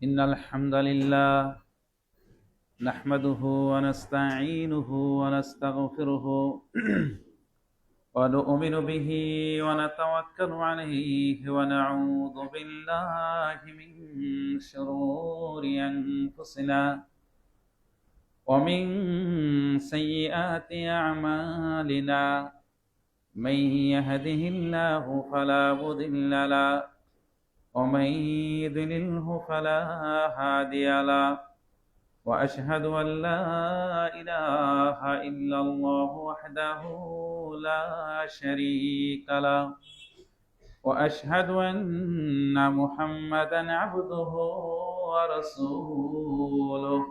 إن الحمد لله نحمده ونستعينه ونستغفره ونؤمن به ونتوكل عليه ونعوذ بالله من شرور أنفسنا ومن سيئات أعمالنا من يهده الله فلا مضل له ومن يضلله فلا هادي له وأشهد أن لا إله إلا الله وحده لا شريك له وأشهد أن محمدا عبده ورسوله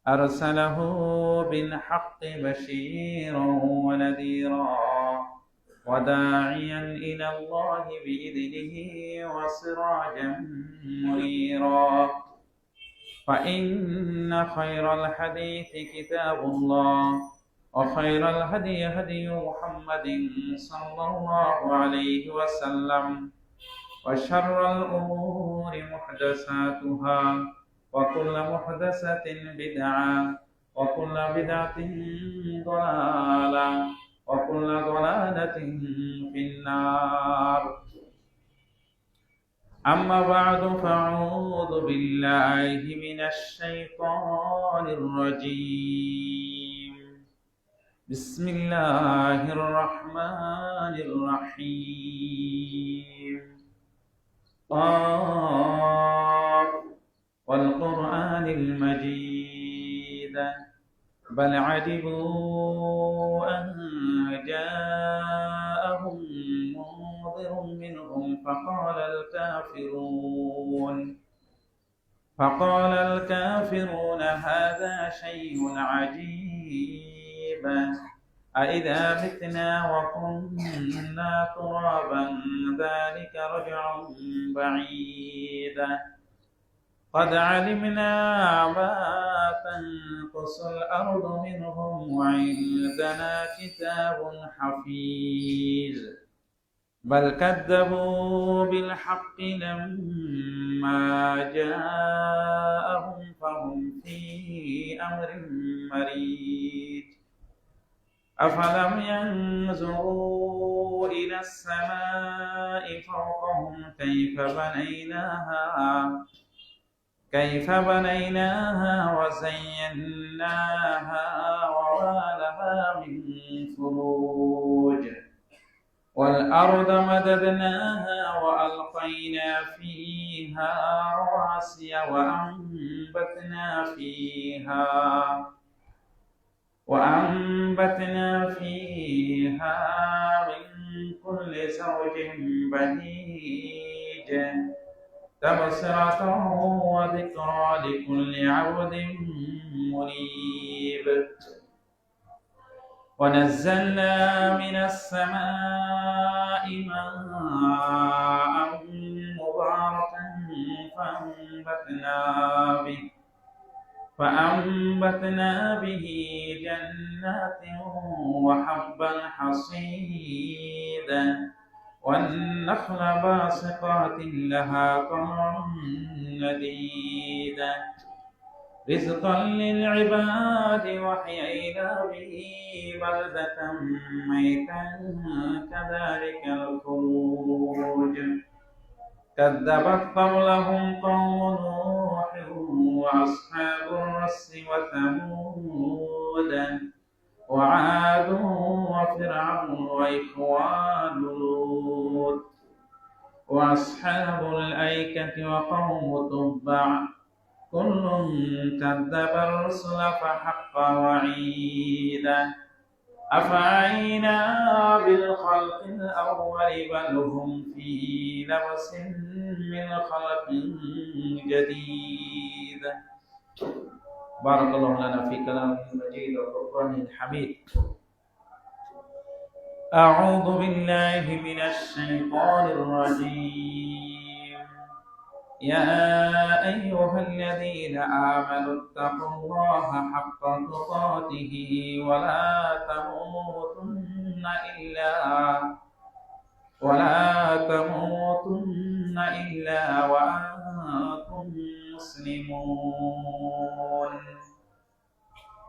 أرسله بالحق بشيرا ونذيرا وداعيا إلى الله بإذنه وسراجا منيرا فإن خير الحديث كتاب الله وخير الهدي هدي محمد صلى الله عليه وسلم وشر الأمور محدثاتها وكل محدثة بدعة وكل بدعة ضلالة وكل ضلالة في النار أما بعد فأعوذ بالله من الشيطان الرجيم بسم الله الرحمن الرحيم قاف والقرآن المجيد بل عجبوا أن جاءهم منذر منهم فقال الكافرون هذا شيء عجيب أإذا متنا وكنا ترابا ذلك رجع بعيد قد علمنا ما تنقص الأرض منهم وعندنا كتاب حفيظ بل كذبوا بالحق لما جاءهم فهم في أمر مريج أفلم ينظروا إلى السماء فوقهم كيف بنيناها وزيناها وما لها من فروج والأرض مددناها وألقينا فيها رواسي وأنبتنا فيها من كل زوج بهيج تبصرة وذكرى لكل عبد منيب ونزلنا من السماء ماء مباركا فأنبتنا به جنات وحب الحصيد والنخل باسقات لها طلع نضيد رزقا للعباد وحيينا به بلدة ميتا كذلك الخروج كذبت قبلهم قوم نوح وأصحاب الرس وثمود وعاد وفرعون وإخوان لوط وأصحاب الأيكة وقوم تبع كل كذب الرسل فحق وعيد أفعينا بالخلق الأول بل هم في لبس من خلق جديد بارك الله لنا في كلامه المجيد والقرآن الحميد أعوذ بالله من الشيطان الرجيم يا أيها الذين آمنوا اتقوا الله حق تقاته ولا تموتن إلا وأنتم يعلمون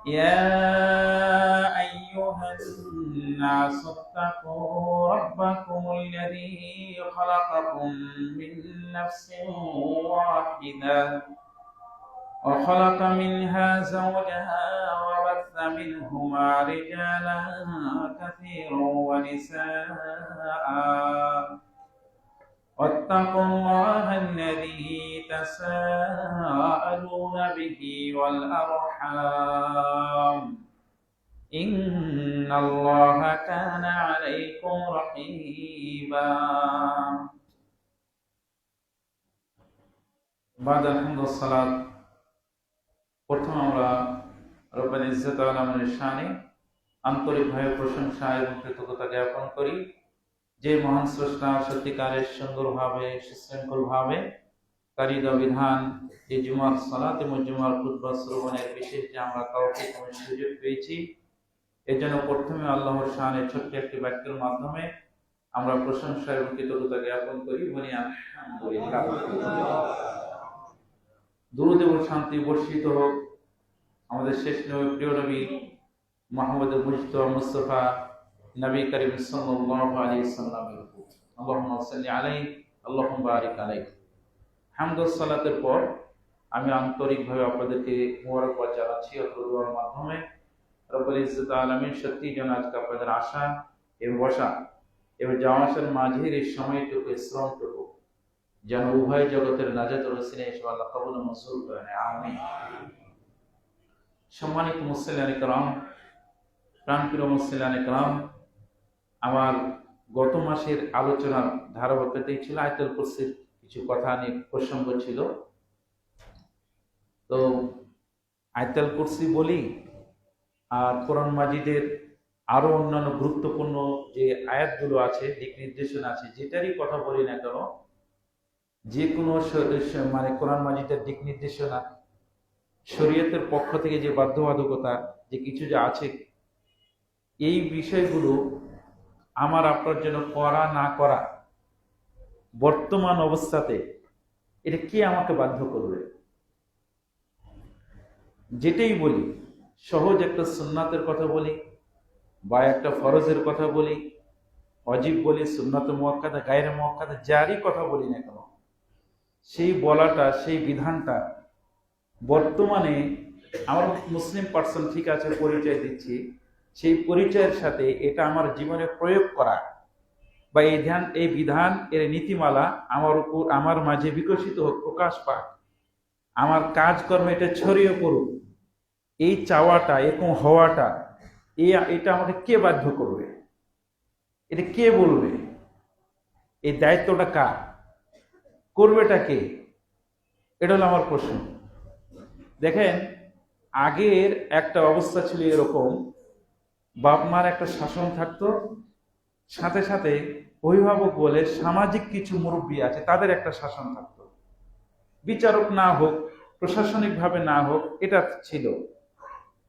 يا أيها الناس اتقوا ربكم الذي خلقكم من نفس واحدة وخلق منها زوجها وبث منهما رجالا كثيرا ونساء واتقوا الله الذي تساءلون به والأرحام إن الله كان عليكم رقيبا بعد الحمد والصلاة প্রথম আমরা রব্বুল ইজ্জত ওয়াল জালালের শানে আন্তরিকভাবে প্রশংসা এবং কৃতজ্ঞতা জ্ঞাপন করি, যে মহান স্রষ্টা সত্যিকারের সুন্দরভাবে সুশৃঙ্খলভাবে কারিদ বিধান এই জুমার সালাত এবং জুমার খুতবা শ্রবণের বিশেষ যে আমরা তৌফিক এবং সুযোগ পেয়েছি, এর জন্য প্রথমে আল্লাহর শানে ছোট্ট একটি বাক্যের মাধ্যমে আমরা প্রশংসা এবং কৃতজ্ঞতা জ্ঞাপন করি, বলি আলহামদুলিল্লাহ। দুরূদ এবং শান্তি বর্ষিত হোক আমাদের শেষ নবী, প্রিয় নবী মুহাম্মদ মুজতবা মুস্তাফা নবী করিম সাল্লাল্লাহু আলাইহি সাল্লামের উপর। আল্লাহুম্মা সাল্লি আলাইহি আল্লাহুম্মা বারিক আলাইহি। হামদ ও সালাতের পর আমি আন্তরিকভাবে আপনাদেরকে মোবারকবাদ জানাচ্ছি দোয়ার মাধ্যমে। রব্বুল ইজ্জত আলামিন সত্যি যেন আজকে আপনাদের আশা এবং বসা এবং যাওয়া আসার মাঝের এই সময়টুকু শ্রমটুকু যেন উভয় জগতের নাজাতের ওসিলা হিসেবে আল্লাহ কবুল ও মঞ্জুর করেন, আমিন। সম্মানিত মুসলিয়ানে কেরাম, প্রাণপ্রিয় মুসলিয়ানে কেরাম, আমার গত মাসের আলোচনার ধারাবাহিকতাই ছিল আয়াতুল কুরসির কিছু কথা নিয়ে প্রসঙ্গ ছিল। তো আয়াতুল কুরসি বলি আর কোরআন মাজিদের আরো অন্যান্য গুরুত্বপূর্ণ যে আয়াতগুলো আছে, দিক নির্দেশনা আছে, যেটারই কথা বলি না কেন, যে কোনো মানে কোরআন মাজিদের দিক নির্দেশনা, শরীয়তের পক্ষ থেকে যে বাধ্যবাধকতা যে কিছু যে আছে, এই বিষয়গুলো আমার আপনার জন্য করা না করা বর্তমান অবস্থাতে এটা কে আমাকে বাধ্য করবে? যেটাই বলি, সহজ একটা সুন্নাতের কথা বলি বা একটা ফরজের কথা বলি, ওয়াজিব বলি, সুন্নাত মুআক্কাদা, গায়রে মুআক্কাদা, যারই কথা বলি না কেন, সেই বলাটা, সেই বিধানটা বর্তমানে আমার মুসলিম পার্সন ঠিক আছে পরিচয় দিচ্ছি, সেই পরিচয়ের সাথে এটা আমার জীবনে প্রয়োগ করা বা এই বিধান এর নীতিমালা আমার উপর, আমার মাঝে বিকশিত হোক, প্রকাশ পাক, আমার কাজকর্ম এটা ছড়িয়ে পড়ুক, এই চাওয়াটা, এরকম হওয়াটা, এটা আমাকে কে বাধ্য করবে? এটা কে বলবে? এই দায়িত্বটা কার? করবেটা কে? এটা হলো আমার প্রশ্ন। দেখেন, আগের একটা অবস্থা ছিল এরকম, বাপ মার একটা শাসন থাকতো, সাথে সাথে অভিভাবক বলে সামাজিক কিছু মুরব্বী আছে, তাদের একটা শাসন থাকতো। বিচারক না হোক, প্রশাসনিক ভাবে না হোক, এটা ছিল।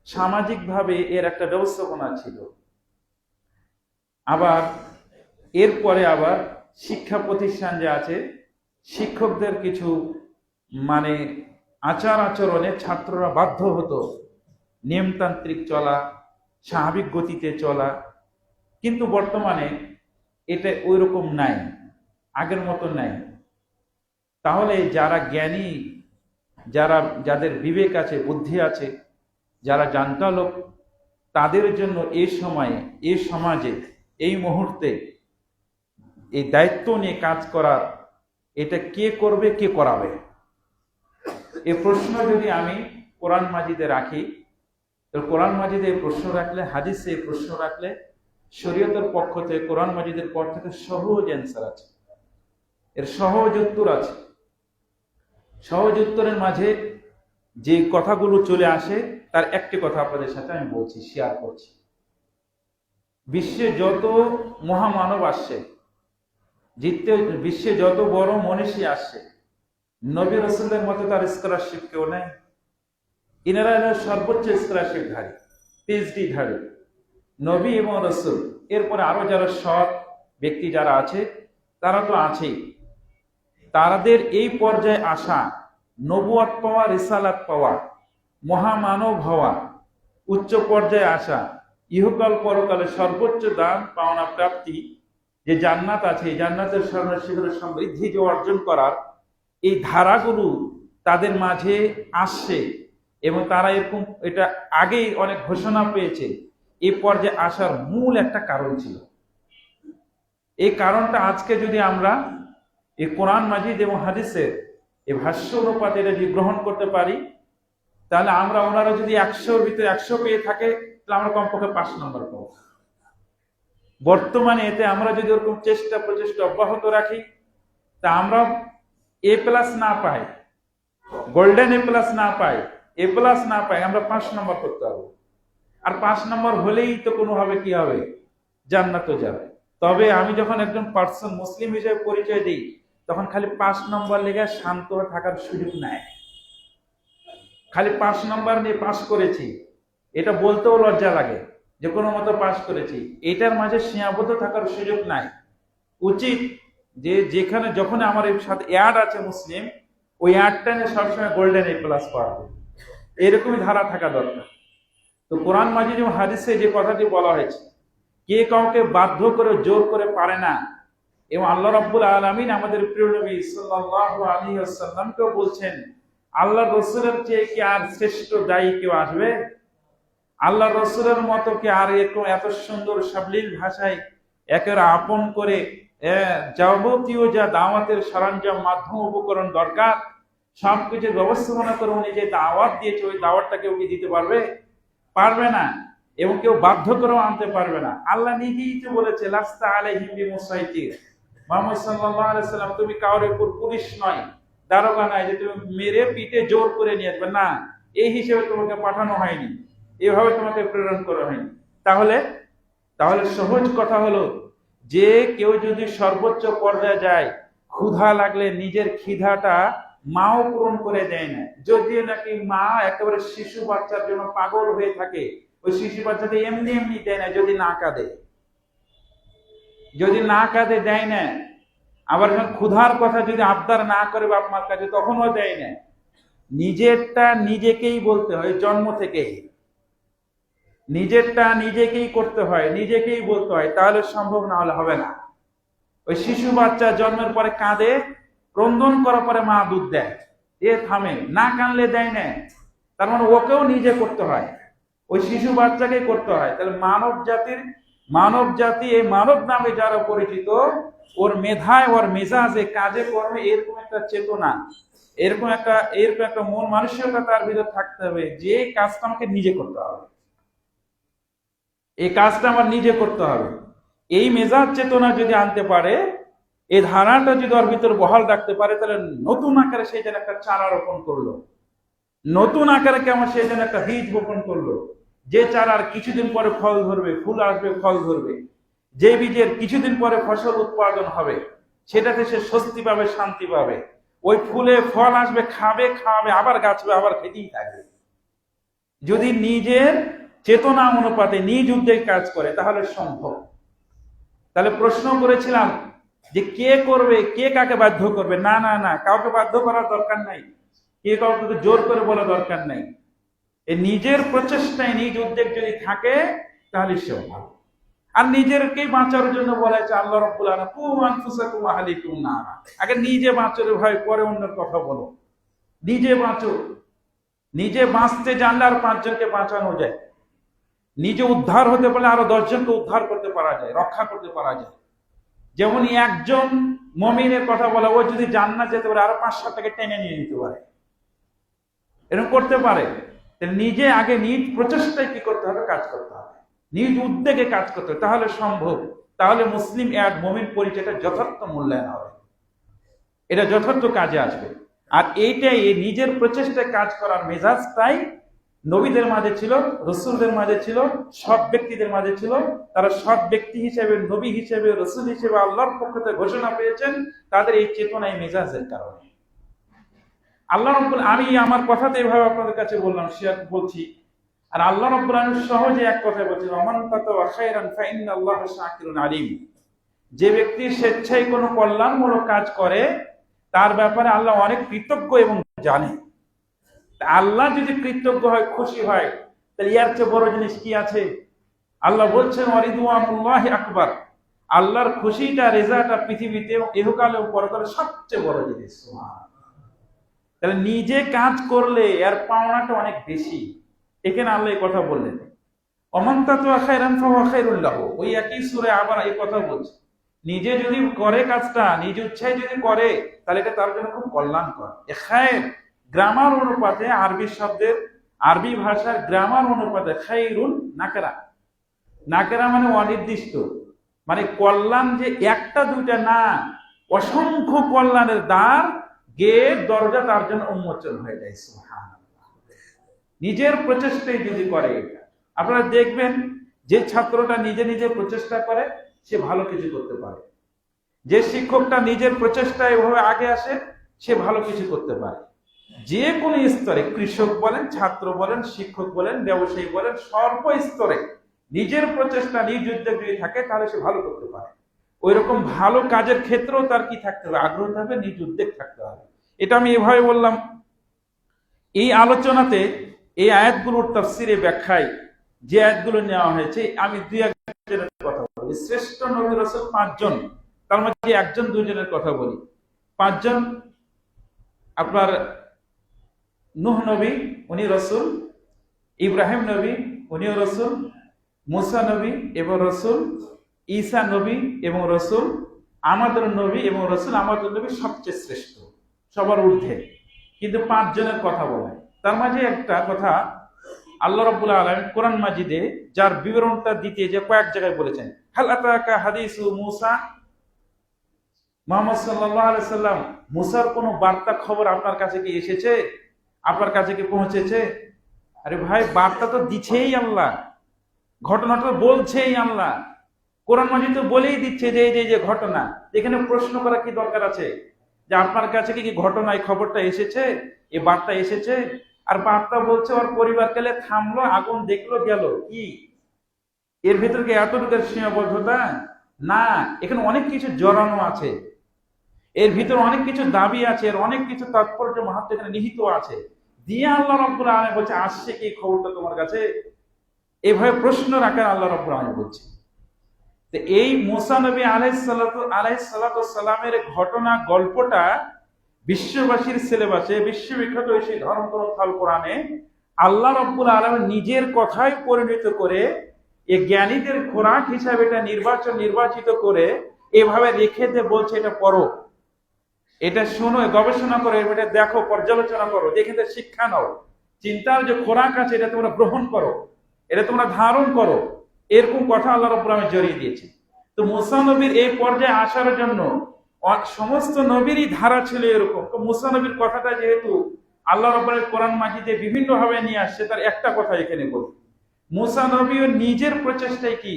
সামাজিক ভাবে এর একটা ব্যবস্থাপনা ছিল। আবার এরপরে আবার শিক্ষা প্রতিষ্ঠান যে আছে, শিক্ষকদের কিছু মানে আচার আচরণে ছাত্ররা বাধ্য হতো নিয়মতান্ত্রিক চলা, স্বাভাবিক গতিতে চলা। কিন্তু বর্তমানে এটা ওই রকম নাই, আগের মতো নাই। তাহলে যারা জ্ঞানী, যাদের বিবেক আছে, বুদ্ধি আছে, যারা জানতা লোক, তাদের জন্য এই সময়ে, এই সমাজে, এই মুহূর্তে এই দায়িত্ব নিয়ে কাজ করার, এটা কে করবে, কে করাবে? এই প্রশ্ন যদি আমি কোরআন মাজিদে রাখি, তো কোরআন মাজিদে এই প্রশ্ন রাখলে, হাদিসে এই প্রশ্ন রাখলে, শরীয়তের পক্ষ থেকে, কোরআন মাজিদের পর থেকে সহজ অ্যান্সার আছে, এর সহজ উত্তর আছে। সহজ উত্তরের মাঝে যে কথাগুলো চলে আসে, তার একটি কথা আপনাদের সাথে আমি বলছি, শেয়ার করছি। বিশ্বে যত মহামানব আসছে, বিশ্বে যত বড় মনীষী আসছে, নবী রাসূলের মতো তার স্কলারশিপ কেউ নেই। ইনারা সর্বোচ্চ স্কলারশিপ ধারী, পিএইচডি ধারী নবী এবং রাসূল। এরপরে আরো যারা সৎ ব্যক্তি যারা আছে, তারা তো আছেই। তাদের এই পর্যায়ে আসা নবুয়ত পাওয়া, রিসালাত পাওয়া, মহামানব হওয়া, উচ্চ পর্যায়ে আসা, ইহকাল পরকালে সর্বোচ্চ দান পাওনা প্রাপ্তি, যে জান্নাত আছে, এই জান্নাতের শিখরে সমৃদ্ধি যে অর্জন করার এই ধারাগুলো তাদের মাঝে আসছে এবং তারা এরকম এটা আগেই অনেক ঘোষণা পেয়েছে। এই পর্যায়ে আসার মূল একটা কারণ ছিল। এই কারণটা আজকে যদি আমরা এই কোরআন মাজিদ এবং হাদিসের এই ভাষ্য অনুপাতে এটা যদি গ্রহণ করতে পারি, তাহলে আমরা ওনারা যদি 100-র ভিতরে 100 পেয়ে থাকে, তাহলে আমরা কমপক্ষে 5 নম্বর পাবো। বর্তমানে এতে আমরা যদি ওরকম প্রচেষ্টা অব্যাহত রাখি, তা আমরা A+ না পাই, গোল্ডেন A+ না পাই, A+ না পাই, আমরা 5 নম্বর করতে হবে। আর 5 নম্বর হলেই তো কোনোভাবে কি হবে, জান্নাতে যাবে। তবে আমি যখন একজন পার্সন মুসলিম হিসেবে পরিচয় দিই, তখন খালি 5 নম্বর লেগে শান্ত থাকার সুযোগ নাই। খালি 5 নম্বর নিয়ে পাস করেছি এটা বলতেও লজ্জা লাগে যে কোনো মতো পাস করেছি, এটার মাঝে সীমাবদ্ধ থাকার সুযোগ নাই। উচিত যে যেখানে যখন আমার এর সাথে অ্যাড আছে মুসলিম, ওই অ্যাডটা নিয়ে সবসময় গোল্ডেন A+ পাবে, এরকমই ধারা থাকা দরকার। তো কোরআন মাজিদ এবং হাদিসে যে কথাটি বলা হয়েছে, কে কাউকে বাধ্য করে জোর করে পারে না, এবং আল্লাহ রাব্বুল আলামিন আমাদের প্রিয় নবী সাল্লাল্লাহু আলাইহি ওয়াসাল্লামকেও বলছেন, আল্লাহ রসুলের চেয়ে কি আর শ্রেষ্ঠ দায়ী কেউ আসবে? আল্লাহ রসুলের মতো কি আর এরকম এত সুন্দর সাবলীল ভাষায় একেবারে আপন করে যাবতীয় যা দাওয়াতের সরঞ্জাম, মাধ্যম, উপকরণ দরকার সবকিছুর ব্যবস্থাপনা করে উনি যে দাওয়াত দিয়েছে, ওই দাওয়াতটা কেউ কি দিতে পারবে? পারবে না, এবং কেউ বাধ্য করেও আনতে পারবে না। আল্লাহ নিজেই তো বলেছে, লাস্তা আলাইহিম বিমুসাইতির, মুহাম্মদ সাল্লাল্লাহু আলাইহি ওয়াসাল্লাম তুমি কারোর উপর পুলিশ নয়, দারোগা নাই যে তুমি মেরে পিটে জোর করে নিয়ে আসবে, না, এই হিসেবে তোমাকে পাঠানো হয়নি, এভাবে তোমাকে প্রেরণ করা হয়নি। তাহলে সহজ কথা হলো, যে কেউ যদি সর্বোচ্চ পর্যায়ে যায়, ক্ষুধা লাগলে নিজের খিদাটা মাও পূরণ করে দেয় না। যদি নাকি মা একেবারে শিশু বাচ্চার জন্য পাগল হয়ে থাকে, ওই শিশু বাচ্চাকে এমনি এমনি দেয় না, যদি না কাঁদে দেয় না। আবার যখন ক্ষুধার কথা যদি আবদার না করে বাপ মার কাছে, তখনও দেয় না। নিজেরটা নিজেকেই বলতে হয়, জন্ম থেকেই নিজেরটা নিজেকেই করতে হয়, নিজেকেই বলতে হয়, তাহলে সম্ভব, না হলে হবে না। ওই শিশু বাচ্চা জন্মের পরে কাঁদে, ক্রন্দন করার পরে মা দুধ দেয়, এ থামে, না কানলে দেয় না। তার মানে ওকেও নিজে করতে হয়, ওই শিশু বাচ্চাকেই করতে হয়। তাহলে মানব জাতি এই মানব নামে যারা পরিচিত, ওর মেধায়, ওর মেজাজে, কাজে কর্মে এরকম একটা চেতনা, এরকম একটা মন মানসিকতা তার ভিতরে থাকতে হবে, যে কাজটা আমাকে নিজে করতে হবে, এই কাজটা আমার নিজে করতে হবে। এই মেজাজ চেতনা যদি আনতে পারে, এই ধারাটা যদি ওর ভিতরে বহাল রাখতে পারে, তাহলে নতুন আকারে সেই যেন একটা চারা রোপণ করলো, নতুন আকারে কেমন সেই যেন একটা বীজ বপন করলো, যে চারার কিছুদিন পরে ফল ধরবে, ফুল আসবে, ফল ধরবে, যে বীজের কিছুদিন পরে ফসল উৎপাদন হবে, সেটাতে সে স্বস্তি পাবে, শান্তি পাবে, ওই ফুলে ফল আসবে, খাবে, আবার গাছবে, আবার খেতেই থাকবে। যদি নিজের চেতনা অনুপাতে নিজ উদ্যোগে কাজ করে, তাহলে সম্ভব। তাহলে প্রশ্ন করেছিলাম যে কে করবে, কে কাকে বাধ্য করবে? না, কাউকে বাধ্য করার দরকার নাই, কে কাউকে জোর করে বলা দরকার নাই। এই নিজের প্রচেষ্টায় নিজ উদ্যোগ যদি থাকে, তাহলে সে ভালো। আর নিজেরকেই বাঁচার জন্য বলা হয়েছে, আল্লাহ রাব্বুল আলামিন কু আনফুসাকুম ওয়া আহলিকুম নারা, আগে নিজে বাঁচো রে ভাই, পরে অন্যের কথা বলো। নিজে বাঁচো, নিজে বাঁচতে জানলে আর 5 জনকে বাঁচানো যায়, নিজে উদ্ধার হতে পারলে আরো 10 জনকে উদ্ধার করতে পারা যায়, রক্ষা করতে পারা যায়। যেমন একজন মুমিনের কথা বলা, ও যদি জান্নাত যেতে পারে, আরো 5-7টাকে টেনে নিয়ে নিতে পারে, এরকম করতে পারে। নিজে আগে নিজ প্রচেষ্টায় কি করতে হবে, কাজ করতে হবে, নিজ উদ্যোগে কাজ করতে হবে, তাহলে সম্ভব। তাহলে মুসলিম এক মুমিন পরিচয়টা যথার্থ মূল্যায়ন হবে, এটা যথার্থ কাজে আসবে। আর এইটাই, এই নিজের প্রচেষ্টায় কাজ করার মেজাজটাই নবীদের মাঝে ছিল, রসুলদের মাঝে ছিল, সৎ ব্যক্তিদের মাঝে ছিল। তারা সৎ ব্যক্তি হিসেবে, নবী হিসেবে, রসুল হিসেবে আল্লাহর পক্ষ থেকে ঘোষণা পেয়েছেন, তাদের এই চেতনা, এই মেজাজের কারণে। আল্লাহ রাব্বুল, আমি আমার কথাতে এভাবে আপনাদের কাছে বললাম, শেয়ার বলছি, আর আল্লাহ রাব্বুল আলামিন সহজে এক কথা বলছেন, ওমান তাতাওয়া খায়রান ফাইন্নাল্লাহা শাকিরুন আলিম। যে ব্যক্তি স্বেচ্ছায় কোনো কল্যাণমূলক কাজ করে, তার ব্যাপারে আল্লাহ অনেক কৃতজ্ঞ এবং জানে। আল্লাহ যদি কৃতজ্ঞ হয়, খুশি হয়, তাহলে ইয়ার চেয়ে বড় জিনিস কি আছে? আল্লাহ বলছেন ওয়ারিদওয়ানুল্লাহি আকবার, আল্লাহর খুশিটা, রেজাটা পৃথিবীতে ইহকালে ও পরকালে সবচেয়ে বড় জিনিস। তাহলে নিজে কাজ করলে এর পাওনাটা অনেক বেশি। এখানে আল্লাহ এই কথা বললেন, ওমান তাতাওয়া খায়রান ফাহুয়া খায়রুল লাহু, ওই একই সূরা আবার এই কথা বলছে, নিজে যদি করে কাজটা, নিজ ইচ্ছায় যদি করে, তাহলে এটা তার জন্য খুব কল্যাণকর। খায়র গ্রামার অনুপাতে, আরবি শব্দের, আরবি ভাষার গ্রামার অনুপাতে খায়রুন নাকেরা, নাকেরা মানে অনির্দিষ্ট, মানে কল্যাণ যে একটা দুইটা না, অসংখ্য কল্যাণের দ্বার, গেট, দরজা তার জন্য উন্মোচন হয়ে যায়। সুবহানাল্লাহ। নিজের প্রচেষ্টায় যদি করে এটা, আপনারা দেখবেন যে ছাত্রটা নিজে নিজে প্রচেষ্টা করে সে ভালো কিছু করতে পারে, যে শিক্ষকটা নিজের প্রচেষ্টায় এভাবে আগে আসে সে ভালো কিছু করতে পারে। যে কোনো স্তরে, কৃষক বলেন, ছাত্র বলেন, শিক্ষক বলেন, ব্যবসায়ী বলেন, সর্ব স্তরে নিজের প্রচেষ্টা, নিজ উদ্যোগ যদি থাকে তাহলে সে ভালো করতে পারে। ওই রকম ভালো কাজের ক্ষেত্রেও তার কি থাকতে হবে? আগ্রহ থাকবে, নিজ উদ্যোগ থাকতে হবে। এটা আমি এভাবে বললাম। এই আলোচনাতে এই আয়াতগুলোর তাফসিরে, ব্যাখ্যায় যে আয়াতগুলো নেওয়া হয়েছে, আমি দুই একজনের কথা বলি। শ্রেষ্ঠ নবী রাসূল 5 জন, তার মধ্যে একজন দুইজনের কথা বলি। 5 জন, আপনার নূহ নবী, উনি রাসূল, ইব্রাহিম নবী, উনিও রাসূল, মুসা নবী এবং রাসূল, ঈসা নবী এবং রাসূল, আমাদের নবী এবং রাসূল, আমাদের নবী সবচেয়ে শ্রেষ্ঠ, সবার ঊর্ধ্বে। কিন্তু 5 জনের কথা বলা হয়। তার মাঝে একটা কথা আল্লাহ রাব্বুল আলামিন কোরআন মাজিদে যার বিবরণটা দিতে যে কয়েক জায়গায় বলেছেন, হাল আতাকা হাদিসু মূসা, মুহাম্মদ সাল্লাল্লাহু আলাইহি সাল্লাম, মুসার কোনো বার্তা খবর আপনার কাছে কি এসেছে? আপনার কাছে কি পৌঁছেছে? আরে ভাই, বার্তা তো দিছেই আল্লাহ, ঘটনাটা বলছেই আল্লাহ, কোরআন মাজিদ তো বলেই দিচ্ছে যে এই যে ঘটনা। এখানে প্রশ্ন করা কি দরকার আছে যে আপনার কাছে কি ঘটনা, এই খবরটা এসেছে, এই বার্তা এসেছে? আর বার্তা বলছে ওর পরিবার কালে থামলো, আগুন দেখলো, গেল, কি এর ভিতর কি এতটুকু সীমাবদ্ধতা? না, এখানে অনেক কিছু জড়ানো আছে, এর ভিতর অনেক কিছু দাবি আছে, এর অনেক কিছু তাৎপর্য, মাহাত্ম্য এখানে নিহিত আছে। দিয়ে আল্লাহ রাব্বুল আলামিন বলছে আসছে কি খবরটা তোমার কাছে? এভাবে প্রশ্ন রাখেন আল্লাহ রাব্বুল আলামিন বলছে। তো এই মুসা নবী আলাইহিস সালামের ঘটনা, গল্পটা বিশ্ববাসীর সিলেবাসে, বিশ্ববিখ্যাত সেই ধর্মগ্রন্থ আল কোরআনে আল্লাহ রাব্বুল আলামিন নিজের কথায় পরিণত করে, এই জ্ঞানীদের খোরাক হিসাবে এটা নির্বাচিত করে এভাবে রেখে দিয়ে বলছে এটা পড়ো, এটা শোনো, গবেষণা করো, এটা দেখো, পর্যালোচনা করো, দেখে শিক্ষা নাও, চিন্তার যে খোরাক আছে এটা তোমরা গ্রহণ করো, এটা তোমরা ধারণ করো। এরকম কথা আল্লাহ রাব্বুল আলামিন জড়িয়ে দিয়েছে। তো মুসা নবীর এই পর্যায়ে আসার জন্য সমস্ত নবীরই ধারা ছিল এরকম। তো মুসা নবীর কথাটা যেহেতু আল্লাহ রাব্বুল আলামিন কোরআন মাজিদে বিভিন্ন ভাবে নিয়ে আসছে, তার একটা কথা এখানে বলি, মুসা নবীও নিজের প্রচেষ্টায় কি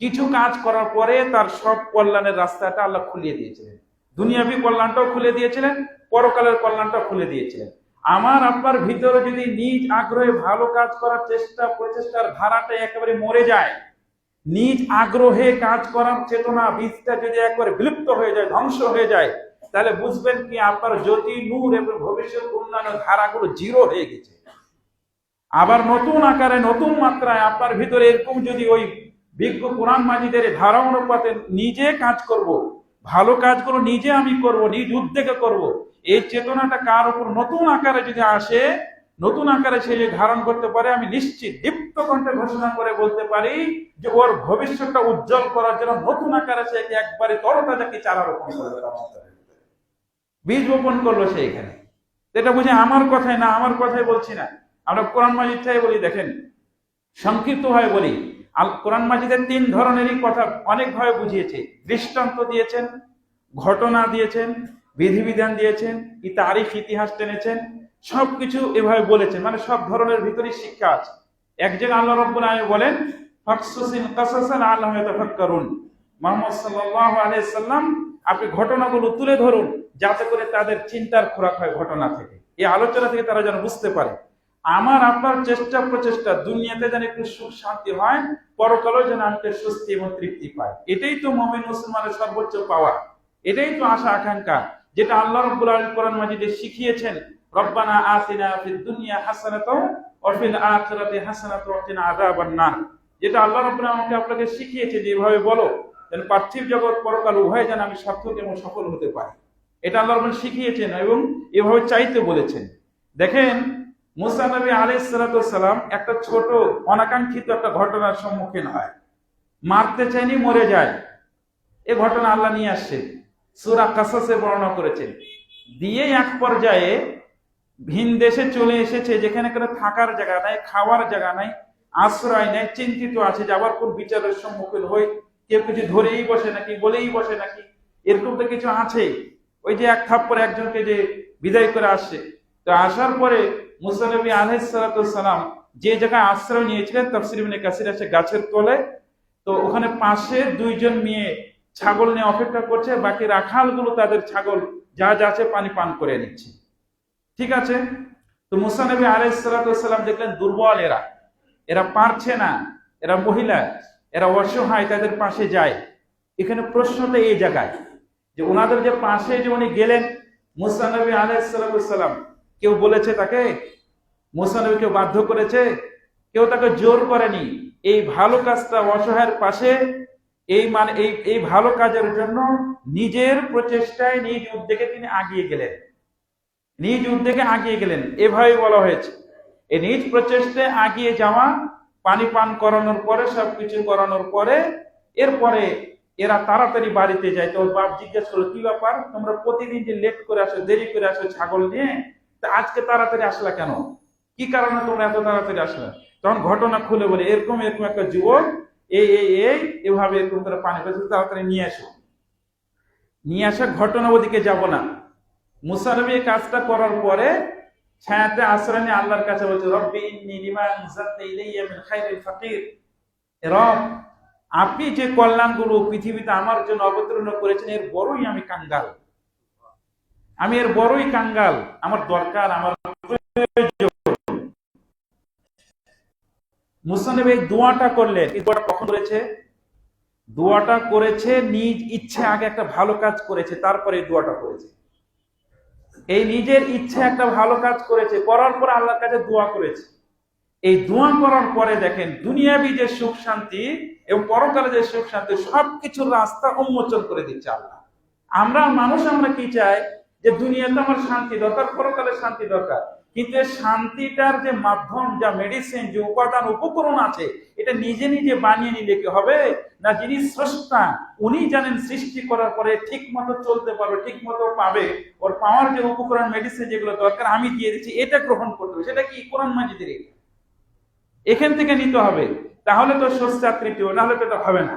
কিছু কাজ করার পরে তার সব কল্যাণের রাস্তাটা আল্লাহ খুলিয়ে দিয়েছিলেন। দুনিয়াবী কল্যাণটাও খুলে দিয়েছিলেন, পরকালের কল্যাণটাও খুলে দিয়েছিলেন। আমার আপনার ভিতরে যদি নিজ আগ্রহে ভালো কাজ করার প্রচেষ্টার ধারাটা একেবারে মরে যায়, নিজ আগ্রহে কাজ করার চেতনা, বীজটা যদি একবারে বিলুপ্ত হয়ে যায়, ধ্বংস হয়ে যায়, তাহলে বুঝবেন কি আপনার জ্যোতি, নূর এবং ভবিষ্যৎ উন্নয়নের ধারাগুলো জিরো হয়ে গেছে। আবার নতুন আকারে, নতুন মাত্রায় আপনার ভিতরে এরকম যদি ওই বিজ্ঞ কোরআন মাজিদের ধারা অনুপাতে নিজে কাজ করব, ভালো কাজগুলো নিজে আমি করব, নিজ উদ্যোগে করব, এই চেতনাটা কার উপর নতুন আকারে যদি আসে, নতুন আকারে সে যদি ধারণ করতে পারে, আমি নিশ্চিত দীপ্ত কণ্ঠে ঘোষণা করে বলতে পারি যে ওর ভবিষ্যৎটা উজ্জ্বল করার জন্য নতুন আকারে সে একবারে তরতাজা কি চারা রোপণ করবে, বীজ রোপণ করলো সে এখানে। এটা বুঝে আমার কথাই না, আমার কথাই বলছি না, আমরা কোরআন মাজিদ থেকে বলি। দেখেন, সংক্ষিপ্ত ভাবে বলি, কোরআন মাজিদের 3 ধরনেরই কথা অনেকভাবে বুঝিয়েছে। দৃষ্টান্ত দিয়েছেন, ঘটনা দিয়েছেন, বিধিবিধান দিয়েছেন, তারিখ, ইতিহাস টেনেছেন, সবকিছু এভাবে বলেছেন, মানে সব ধরনের ভিতরে শিক্ষা আছে। এক জায়গায় আল্লাহ রাব্বুল আলামিন বলেন ফাকসুসিন কাসাসান আল্লাহু ইয়াতাফাক্কারুন, মুহাম্মদ সাল্লাল্লাহু আলাইহি সাল্লাম আপনি ঘটনাগুলো তুলে ধরুন, যাতে করে তাদের চিন্তার খোরাক হয় ঘটনা থেকে, এই আলোচনা থেকে তারা যেন বুঝতে পারে। আমার আপনার প্রচেষ্টা দুনিয়াতে যেন একটু সুখ শান্তি হয়, পরকালেও যেন আমাকে স্বস্তি এবং তৃপ্তি পায়। এটাই তো মুমিন মুসলমানের সর্বোচ্চ পাওয়া, এটাই তো আশা আকাঙ্ক্ষা, যেটা আল্লাহ রাব্বুল আলামিন কোরআন মাজিদে শিখিয়েছেন। রব্বানা আতিনা ফিদ দুনিয়া হাসানাতাও ওয়া ফিল আখিরাতি হাসানাতাও ওয়া কিনা আযাবান নার, যেটা আল্লাহ রাব্বুল আলামিন আমাকে আপনাকে শিখিয়েছে যে এভাবে বলো, যেন পার্থিব জগৎ পরকাল উভয় যেন আমি সার্থক এবং সফল হতে পারি। এটা আল্লাহ রাব্বুল শিখিয়েছেন এবং এভাবে চাইতে বলেছেন। দেখেন মুসা নবী আলাইহিস সালাতু ওয়াস সালাম একটা ছোট অনাকাঙ্ক্ষিত একটা ঘটনার সম্মুখীন হয়, মারতে চাইনি মরে যায়। এই ঘটনা আল্লাহ নিয়ে আসছে, সূরা কাসাসে বর্ণনা করেছেন। দিয়ে এক পর্যায়ে ভিন দেশে চলে এসেছে, যেখানে কোনো থাকার জায়গা নাই, খাওয়ার জায়গা নাই, আশ্রয় নেই, চিন্তিত আছে যে আবার কোন বিচারের সম্মুখীন হই, কেউ কিছু ধরেই বসে নাকি, বলেই বসে নাকি, এরকম তো কিছু আছে। ওই যে এক থাপ্পড়ে একজনকে যে বিদায় করে আসছে, তো আসার পরে মুসা নবী আলাইহিস সালাতু ওয়াস সালাম যে জায়গায় আশ্রয় নিয়েছিলেন, তাফসীর ইবনে কাসির আছে গাছের তলে, তো ওখানে পাশে দুইজন মেয়ে ছাগল নিয়ে অপেক্ষা করছে, বাকি রাখালগুলো তাদের ছাগল যা যা আছে পানি পান করে নিচ্ছে। ঠিক আছে, তো মুসা নবী আলাইহিস সালাতু ওয়াস সালাম দেখলেন দুর্বল এরা পারছে না, এরা মহিলা, এরা অসহায়, তাদের পাশে যায়। এখানে প্রশ্নটা এই জায়গায় যে ওনাদের যে পাশে যে উনি গেলেন মুসা নবী আলাইহিস সালাতু ওয়াস সালাম, কেউ বলেছে তাকে, মুসা নবী কেউ বাধ্য করেছে, কেউ তাকে জোর করেনি। এই ভালো কাজটা অসহায়ের পাশে, এই ভালো কাজের জন্য নিজের প্রচেষ্টায় নিজ উদ্যোগে তিনি আগিয়ে গেলেন, এভাবে বলা হয়েছে। এই নিজ প্রচেষ্টায় আগিয়ে যাওয়া, পানি পান করানোর পরে, সবকিছু করানোর পরে, এরপরে এরা তাড়াতাড়ি বাড়িতে যায়। তো ওর বাপ জিজ্ঞেস করলো, কি ব্যাপার, তোমরা প্রতিদিন যে লেট করে আসো, দেরি করে আসো ছাগল নিয়ে, তা আজকে তাড়াতাড়ি আসলা কেন, কি কারণে তোমরা এত তাড়াতাড়ি আসলা? তখন ঘটনা খুলে বলে, এরকম একটা যুবক এভাবে এরকম করে পানি পেয়েছে, তাড়াতাড়ি নিয়ে আসা। ঘটনা ওদিকে যাব না। মুসা নবী এই কাজটা করার পরে ছায়াতে আশ্রয় নিয়ে আল্লাহর কাছে বলছে, রব্বি ইন্নী লিমা আনজালতা ইলাইয়া মিন খাইরিল ফাকির, রব আপনি যে কল্যাণগুলো পৃথিবীতে আমার জন্য অবতীর্ণ করেছেন, এর বড়ই আমি কাঙ্গাল, আমার দরকার, আমার প্রয়োজন। মুসা নবী এই দোয়াটা করলেন। এই দোয়াটা কখন করেছে? দোয়াটা করেছে নিজ ইচ্ছে, আগে একটা ভালো কাজ করেছে, তারপরে এই দোয়াটা করেছে। এই নিজের ইচ্ছে একটা ভালো কাজ করেছে, করার পর আল্লাহর কাছে দোয়া করেছে। এই দোয়া করার পরে দেখেন দুনিয়াবি যে সুখ শান্তি এবং পরকালে যে সুখ শান্তি, সবকিছুর রাস্তা উন্মোচন করে দিচ্ছে আল্লাহ। আমরা কি চাই, যে দুনিয়াতে আমার শান্তি দরকার, পরকালে শান্তি দরকার, কিন্তু শান্তিটার যে মাধ্যম, যা মেডিসিন, যে উপাদান উপকরণ আছে, এটা নিজে নিজে বানিয়ে নিলে কি হবে না, যিনি স্রষ্টা উনি জানেন সৃষ্টি করার পরে ঠিক মতো চলতে পারবে, ঠিক মতো পাবে, ওর পাওয়ার যে উপকরণ, মেডিসিন যেগুলো দরকার আমি দিয়ে দিচ্ছি, এটা গ্রহণ করতে হবে। সেটা কি? কোরআন মাজিদের এখান থেকে নিতে হবে, তাহলে তো স্রষ্টা তৃতীয়, নাহলে তো এটা হবে না।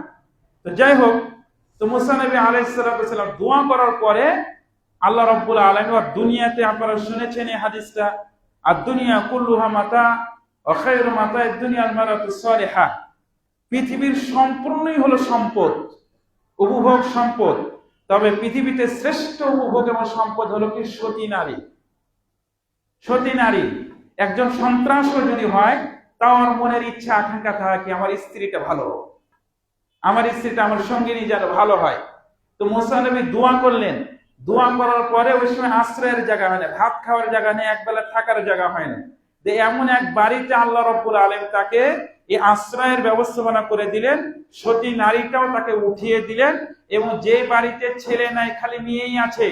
তো যাই হোক, তো মুসা নবী আলাইহিস সালাতু ওয়াস সালাম দোয়া করার পরে আল্লাহ রাব্বুল আলামিন, আর দুনিয়াতে আপনারা শুনেছেন এই হাদিসটা, আর দুনিয়া কুল্লুহা মাতা ওয়া খায়রু মাতা'আদ দুনিয়া আল মারাতুস সালিহা, পৃথিবীর সম্পূর্ণই হলো সম্পদ, উপভোগ সম্পদ, তবে পৃথিবীতে শ্রেষ্ঠ উপভোগ এবং সম্পদ হলো কি? সতী নারী। একজন সন্ত্রাসও যদি হয়, তাও আমার মনের ইচ্ছা আকাঙ্ক্ষা থাকে আমার স্ত্রীটা ভালো, আমার সঙ্গিনী যেন ভালো হয়। তো মুসা নবী দোয়া করলেন। দোয়া করার পরে ওই সময় আশ্রয়ের জায়গা হয় না, ভাত খাওয়ার জায়গা নেই, একবেলা থাকার জায়গা হয় না। এমন এক বাড়িতে আল্লাহ রাব্বুল আলামিন তাকে এই আশ্রয়ের ব্যবস্থাপনা করে দিলেন, সতী নারীটাও তাকে উঠিয়ে দিলেন। এবং যে বাড়িতে ছেলে নাই, খালি মেয়েই আছে,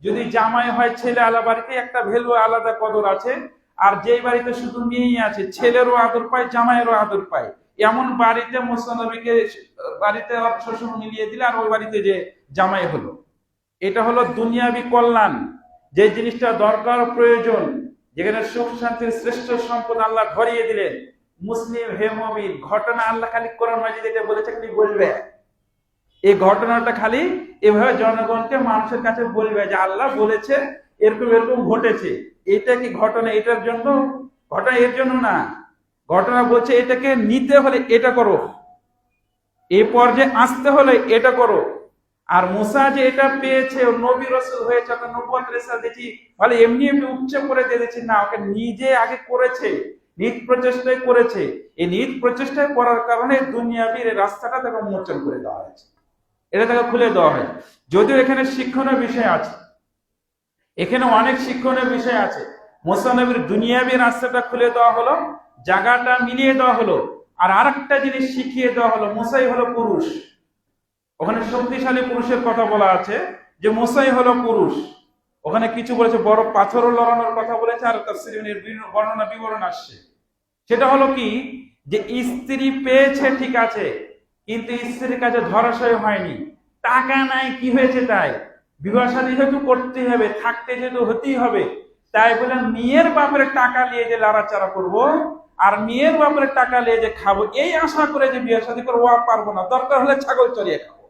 যদি জামাই হয় ছেলে আলাদা বাড়িতে একটা ভ্যালু, আলাদা কদর আছে। আর যে বাড়িতে শুধু মেয়েই আছে, ছেলেরও আদর পায়, জামাইয়েরও আদর পায়, এমন বাড়িতে মুসা নবীকে বাড়িতে শ্বশুর মিলিয়ে দিলে, আর ওই বাড়িতে যে জামাই হলো। এটা হলো দুনিয়াবি কল্যাণ, যে জিনিসটা দরকার, প্রয়োজন, যেখানে সুখ শান্তির শ্রেষ্ঠ সম্পদ আল্লাহ ভরিয়ে দিলেন। মুসলিম হে মুমিন, ঘটনা আল্লাহ খালি কোরআন মাজিদে এটা বলেছে, খালি বলবে এই ঘটনাটা, খালি এভাবে জনগণকে, মানুষের কাছে বলবে যে আল্লাহ বলেছে, এরকম এরকম ঘটেছে। এটা কি ঘটনা এটার জন্য? ঘটনা এর জন্য না। ঘটনা বলছে এটাকে নিতে হলে এটা করো, এই পর্যায়ে আসতে হলে এটা করো। আর মুসা যে এটা পেয়েছে, নবী রাসূল হয়েছে, নবুয়ত রিসালাত দিয়েছি, ফলে এমনি এমনি উচ্চ করে দিয়েছি না, ওকে নিজে আগে করেছে, নিজ প্রচেষ্টায় করেছে। এই নিজ প্রচেষ্টায় করার কারণে দুনিয়াবীর রাস্তাটা তাকে উন্মোচন করে দেওয়া হয়েছে, এটা তাকে খুলে দেওয়া হয়। যদিও এখানে শিক্ষণীয় বিষয় আছে, এখানে অনেক শিক্ষণীয় বিষয় আছে। মুসা নবীর দুনিয়াবী রাস্তাটা খুলে দেওয়া হলো, জায়গাটা মিলিয়ে দেওয়া হলো, আর আরেকটা জিনিস শিখিয়ে দেওয়া হলো, মুসাই হলো পুরুষ। ওখানে শক্তিশালী পুরুষের কথা বলা আছে যে মুসাই হলো পুরুষ। ওখানে কিছু বলেছে বড় পাথরও লড়ানোর কথা বলেছে, আর তাফসীরের বর্ণনা বিবরণ আসছে। সেটা হলো কি, যে স্ত্রী পেয়েছে ঠিক আছে, কিন্তু স্ত্রীর কাছে ধরাশয় হয়নি, টাকা নাই, কি হয়েছে তাই বিবাহ শাদী যেহেতু করতে হবে, থাকতে যেহেতু হতেই হবে, তাই বলে মেয়ের বাপের টাকা নিয়ে যে লড়াচাড়া করব আর মেয়ের বাপের টাকা নিয়ে যে খাবো এই আশা করে যে বিয়ে শাদী করবো পারবো না, দরকার হলে ছাগল চড়িয়ে খাবো।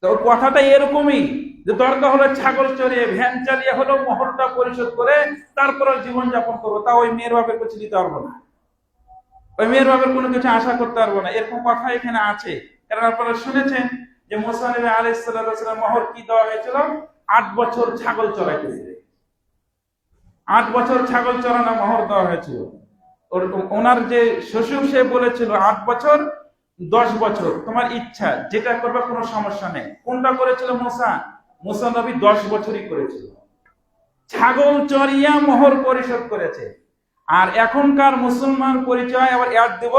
তো কথাটা এরকমই, যে দরকার হলে ছাগল চড়িয়ে ভ্যান চালিয়ে হলেও মোহরটা পরিশোধ করে তারপরে জীবন যাপন করবো, তা ওই মেয়ের বাপের কিছু দিতে পারবো না, ওই মেয়ের বাপের কোনো কিছু আশা করতে পারবো না, এরকম কথা এখানে আছে। কারণ আপনারা শুনেছেন যে মুসা নবী আলাইহিস সালাম মোহর কি দেওয়া হয়েছিল, 8 বছর ছাগল চড়াইতে, 8 বছর ছাগল চড়ানো মোহর দেওয়া হয়েছিল। ওনার যে শ্বশুর সে বলেছিল 8 বছর 10 বছর তোমার ইচ্ছা, যেটা করবে কোনো সমস্যা নেই। কোনটা করেছিল মুসা নবী 10 বছরই করেছিল, ছাগল চড়িয়া মোহর পরিশোধ করেছে। আর এখনকার মুসলমান পরিচয় আবার এক দেব,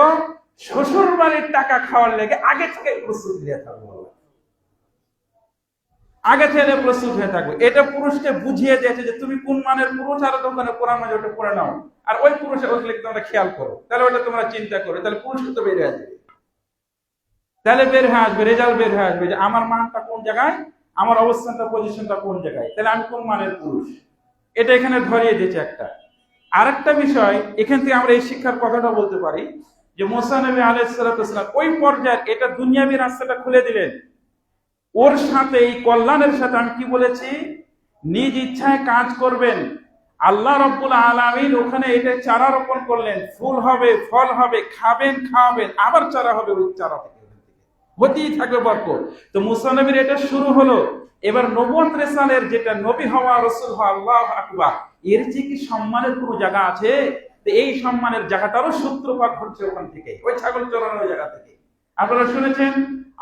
শ্বশুর বাড়ির টাকা খাওয়ার লেগে আগে থেকে প্রস্তুত হয়ে থাকবো, আগে থেকে প্রস্তুত হয়ে থাকবে। এটা পুরুষকে বুঝিয়ে দিয়েছে যে তুমি কোন মানের পুরুষ, আর দোকানে কোরআন মাঝে ওটা পড়ে নাও, আর ওই পুরুষের ওইগুলো তোমরা খেয়াল করো, তাহলে ওটা তোমরা চিন্তা করো, তাহলে পুরুষকে তো বেরিয়ে আসবে, তাহলে বের হয়ে আসবে, রেজাল্ট বের হয়ে আসবে যে আমার মানটা কোন জায়গায়, আমার অবস্থানটা পজিশনটা কোন জায়গায়, তাহলে আমি কোন মানের পুরুষ, এটা এখানে ধরিয়ে দিয়েছে একটা। আরেকটা বিষয় এখান থেকে আমরা এই শিক্ষার কথাটা বলতে পারি যে মুসা নবী আলাইহিস সালাম ওই পর্যায়ে এটা দুনিয়াবী রাস্তাটা খুলে দিলেন। ওর সাথে এই কল্যাণের সাথে আমি কি বলেছি, নিজ ইচ্ছায় কাজ করবেন, আল্লাহ রাব্বুল আলামিন ওখানে এটা চারা রোপণ করলেন, ফুল হবে, ফল হবে, খাবেন, খাওয়াবেন, আবার চারা হবে, ওই চারা থেকে হতেই থাকবে বরকত। তো মুসা নবীর এটা শুরু হলো। এবার নবুয়ত রিসালের যেটা নবী হওয়া, রাসূল হওয়া, আল্লাহু আকবার, এর যে কি সম্মানের কোনো জায়গা আছে, তো এই সম্মানের জায়গাটারও সূত্রপাত হচ্ছে ওখান থেকে, ওই ছাগল চড়ানোর জায়গা থেকে। আপনারা শুনেছেন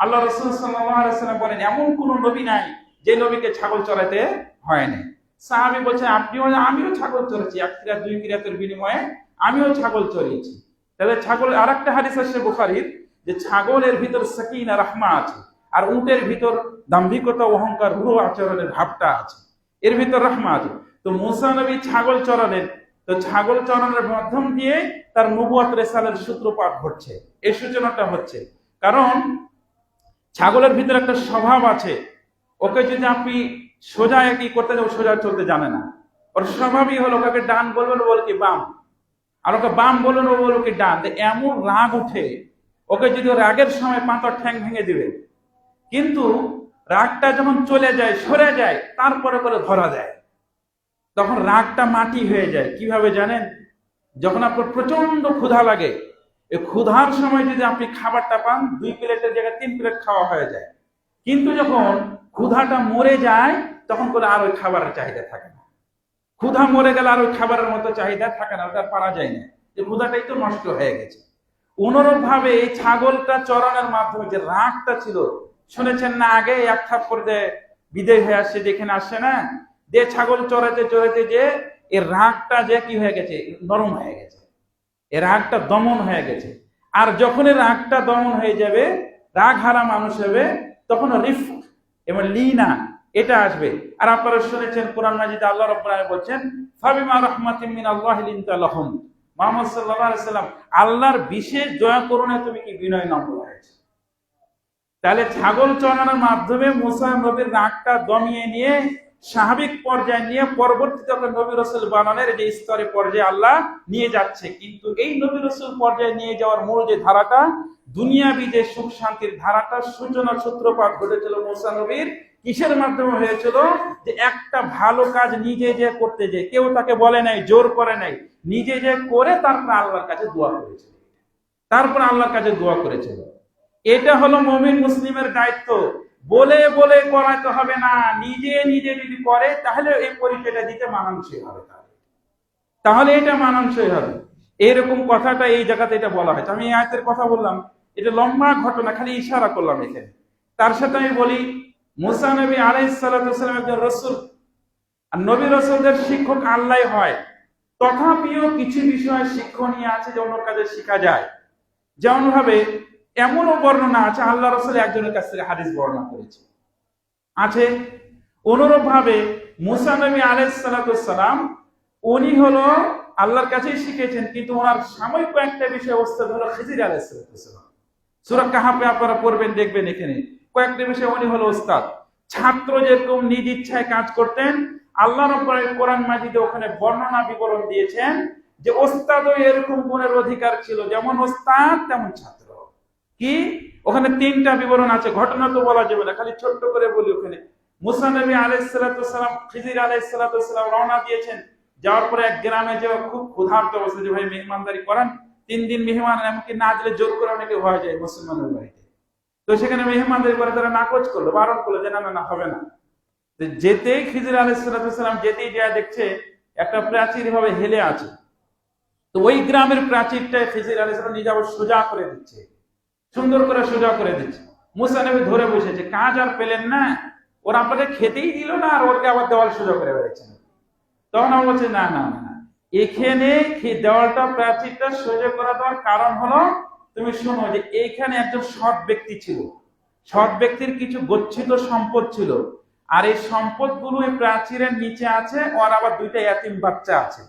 আল্লাহ রাসূল সাল্লাল্লাহু আলাইহি ওয়াসাল্লাম বলেন এমন কোন নবী নাই যে নবীকে ছাগল চড়াইতে হয় না। সাহাবী বলছেন আমিও ছাগল চড়েছি, 1 কিরাত 2 কিরাতের বিনিময়ে আমিও ছাগল চড়িয়েছি। তাহলে ছাগল, আরেকটা হাদিস আছে বুখারীর, যে ছাগলের ভিতর সাকিনা রাহমা আছে, আর উটের ভিতর দাম্ভিকতা, অহংকার, রূঢ় আচরণের ভাবটা আছে, এর ভিতর রাহমা আছে। তো মুসা নবী ছাগল চড়ালেন, তো ছাগল চড়ানোর মাধ্যম দিয়ে তার নবুয়ত রিসালার সূত্রপাত ঘটছে, এই সূচনাটা হচ্ছে। কারণ ছাগলের ভিতরে একটা স্বভাব আছে, ওকে যদি আপনি সোজা একই করতে যাও, সোজা চলতে জানে না, ওর স্বভাবই হলো ওকে ডান বলবেন ও বলে কি বাম, আর ওকে বাম বলবেন ও বলে কি ডান। এমন রাগ উঠে ওকে যদি রাগের সময় পাঁচটা ঠ্যাং ভেঙে দিবে, কিন্তু রাগটা যখন চলে যায়, সরে যায়, তারপরে করে ধরা যায়, তখন রাগটা মাটি হয়ে যায়। কিভাবে জানেন, যখন আপনার প্রচন্ড ক্ষুধা লাগে, এই ক্ষুধার সময় যদি আপনি খাবারটা পান, 2 প্লেটের জায়গায় 3 প্লেট খাওয়া হয়ে যায়, কিন্তু যখন ক্ষুধাটা মরে যায় তখন করে আর ওই খাবারের চাহিদা থাকে না। ক্ষুধা মরে গেলে আর ওই খাবারের মতো চাহিদা থাকে না, ওটা পারা যায় না, যে ক্ষুধাটাই তো নষ্ট হয়ে গেছে। অনুরূপ ভাবে এই ছাগলটা চড়ানোর মাধ্যমে যে রাগটা ছিল, শুনেছেন না আগে এক থাপ করে বিদেয় হয়ে আসছে, যেখানে আসছে না, যে ছাগল চড়াতে চড়াতে যে এর রাগটা যে কি হয়ে গেছে, নরম হয়ে গেছে, এর রাগটা দমন হয়ে গেছে। আর যখন এর রাগটা দমন হয়ে যাবে, রাগ হারা মানুষ হবে, তখন রিফক এবং লিনা এটা আসবে। আর আপনারা শুনেছেন কোরআন মাজিদে আল্লাহ রাব্বুল আলামিন বলছেন ফাবিমা রাহমাতিন মিনাল্লাহি লিনতা লাহুম, মুহাম্মদ সাল্লাল্লাহু আলাইহি সাল্লাম আল্লাহর বিশেষ দয়া করুণা তুমি কি বিনয় নম্র হয়েছে। তাহলে ছাগল চড়ানোর মাধ্যমে মুসা নবীর রাগটা দমিয়ে নিয়ে স্বাভাবিক পর্যায়ে নিয়ে পরবর্তীতে নবী রাসূল বানানোর যে স্তরে পর্যায়ে আল্লাহ নিয়ে যাচ্ছে। কিন্তু এই নবী রাসূল পর্যায়ে নিয়ে যাওয়ার মূল যে ধারাটা, দুনিয়াবি যে সুখ শান্তির ধারাটা, সূচনা সূত্রপাত ঘটেছিল মুসা নবীর কিসের মাধ্যমে হয়েছিল, যে একটা ভালো কাজ নিজে যে করতে, যে কেউ তাকে বলে নাই, জোর করে নাই, নিজে যে করে তারপর আল্লাহর কাছে দোয়া করেছিল, তারপর আল্লাহর কাছে দোয়া করেছিল। এটা হলো মুমিন মুসলিমের দায়িত্ব। বলে বলে করাতে হবে না, নিজে নিজে যদি করে তাহলে এই পরিচয়টা দিতে মানানসই হবে, তাহলে এটা মানানসই হবে। এরকম কথাটা এই জায়গাতে এটা বলা হয়েছে। আমি এই আয়াতের কথা বললাম, এটা লম্বা ঘটনা, খালি ইশারা করলাম এখানে। তার সাথে আমি বলি মুসা নবী আলাইহিস সালাতু ওয়াস সালাম একজন রাসূল, আর নবী রাসূলদের শিক্ষক আল্লাহ হয়, তথাপিও কিছু বিষয় শিক্ষণীয় আছে যে অন্য কাজে শেখা যায়। যেমন ভাবে এমনও বর্ণনা আছে আল্লাহ রাসূল একজনের কাছ থেকে হাদিস বর্ণনা করেছে আছে। অনুরূপ ভাবে মুসা নবী আলাইহিস সালাতু সালাম উনি হলো আল্লাহর কাছেই শিখেছেন, কিন্তু ওনার সাময়িক কয়েকটা বিষয় ওস্তাদ হলো খিজির আলাইহিস সালাতু সালাম। সূরা কাহাফে আপনারা পড়বেন, দেখবেন এখানে কয়েকটা বিষয় উনি হলো ওস্তাদ। ছাত্র যেরকম নিজ ইচ্ছায় কাজ করতেন, আল্লাহ রাব্বুল আলামিন কোরআন মাজিদে ওখানে বর্ণনা বিবরণ দিয়েছেন যে ওস্তাদও এরকম গুণের অধিকার ছিল, যেমন ওস্তাদ তেমন ছাত্র। কি ওখানে তিনটা বিবরণ আছে, ঘটনা তো বলা যাবে না, খালি ছোট্ট করে বলি। ওখানে মুসা নবী আলাইহিস সালাতু সালাম খিজির আলাইহিস সালাতু সালাম রওনা দিয়েছেন, যাওয়ার পরে এক গ্রামে যে খুব ক্ষুধার্ত অবস্থা, যে ভাই মেহমানদারি করান, 3 দিন মেহমান এমনকি না দিলে জোর করে অনেকে হয়ে যায় মুসলমানের বাড়িতে। তো সেখানে মেহমানদারি করে তারা নাকচ করলো, বারণ করলো যে না না না হবে না। যেতেই খিজির আলাইহিস সালাতু সালাম যেতেই যা দেখছে একটা প্রাচীর ভাবে হেলে আছে। তো ওই গ্রামের প্রাচীরটা খিজির আলাইহিস সালাম নিজে আবার সোজা করে দিচ্ছে, সুন্দর করে সোজা করে দিচ্ছে। মুসা নবী ধরে বসেছে, কাজ আর পেলেন না, ওরা আপনাকে খেতেই দিল না আর ওরকে আবার দেওয়াল সোজা করে বেড়েছেন। তখন আমরা বলছি না না না, এখানে দেওয়ালটা প্রাচীরটা সোজা করা দেওয়ার কারণ হলো, তুমি শোনো যে এইখানে একজন সৎ ব্যক্তি ছিল, সৎ ব্যক্তির কিছু গচ্ছিত সম্পদ ছিল, আর এই সম্পদগুলো এই প্রাচীরের নিচে আছে। ওর আবার 2টা ইয়াতিম বাচ্চা আছে,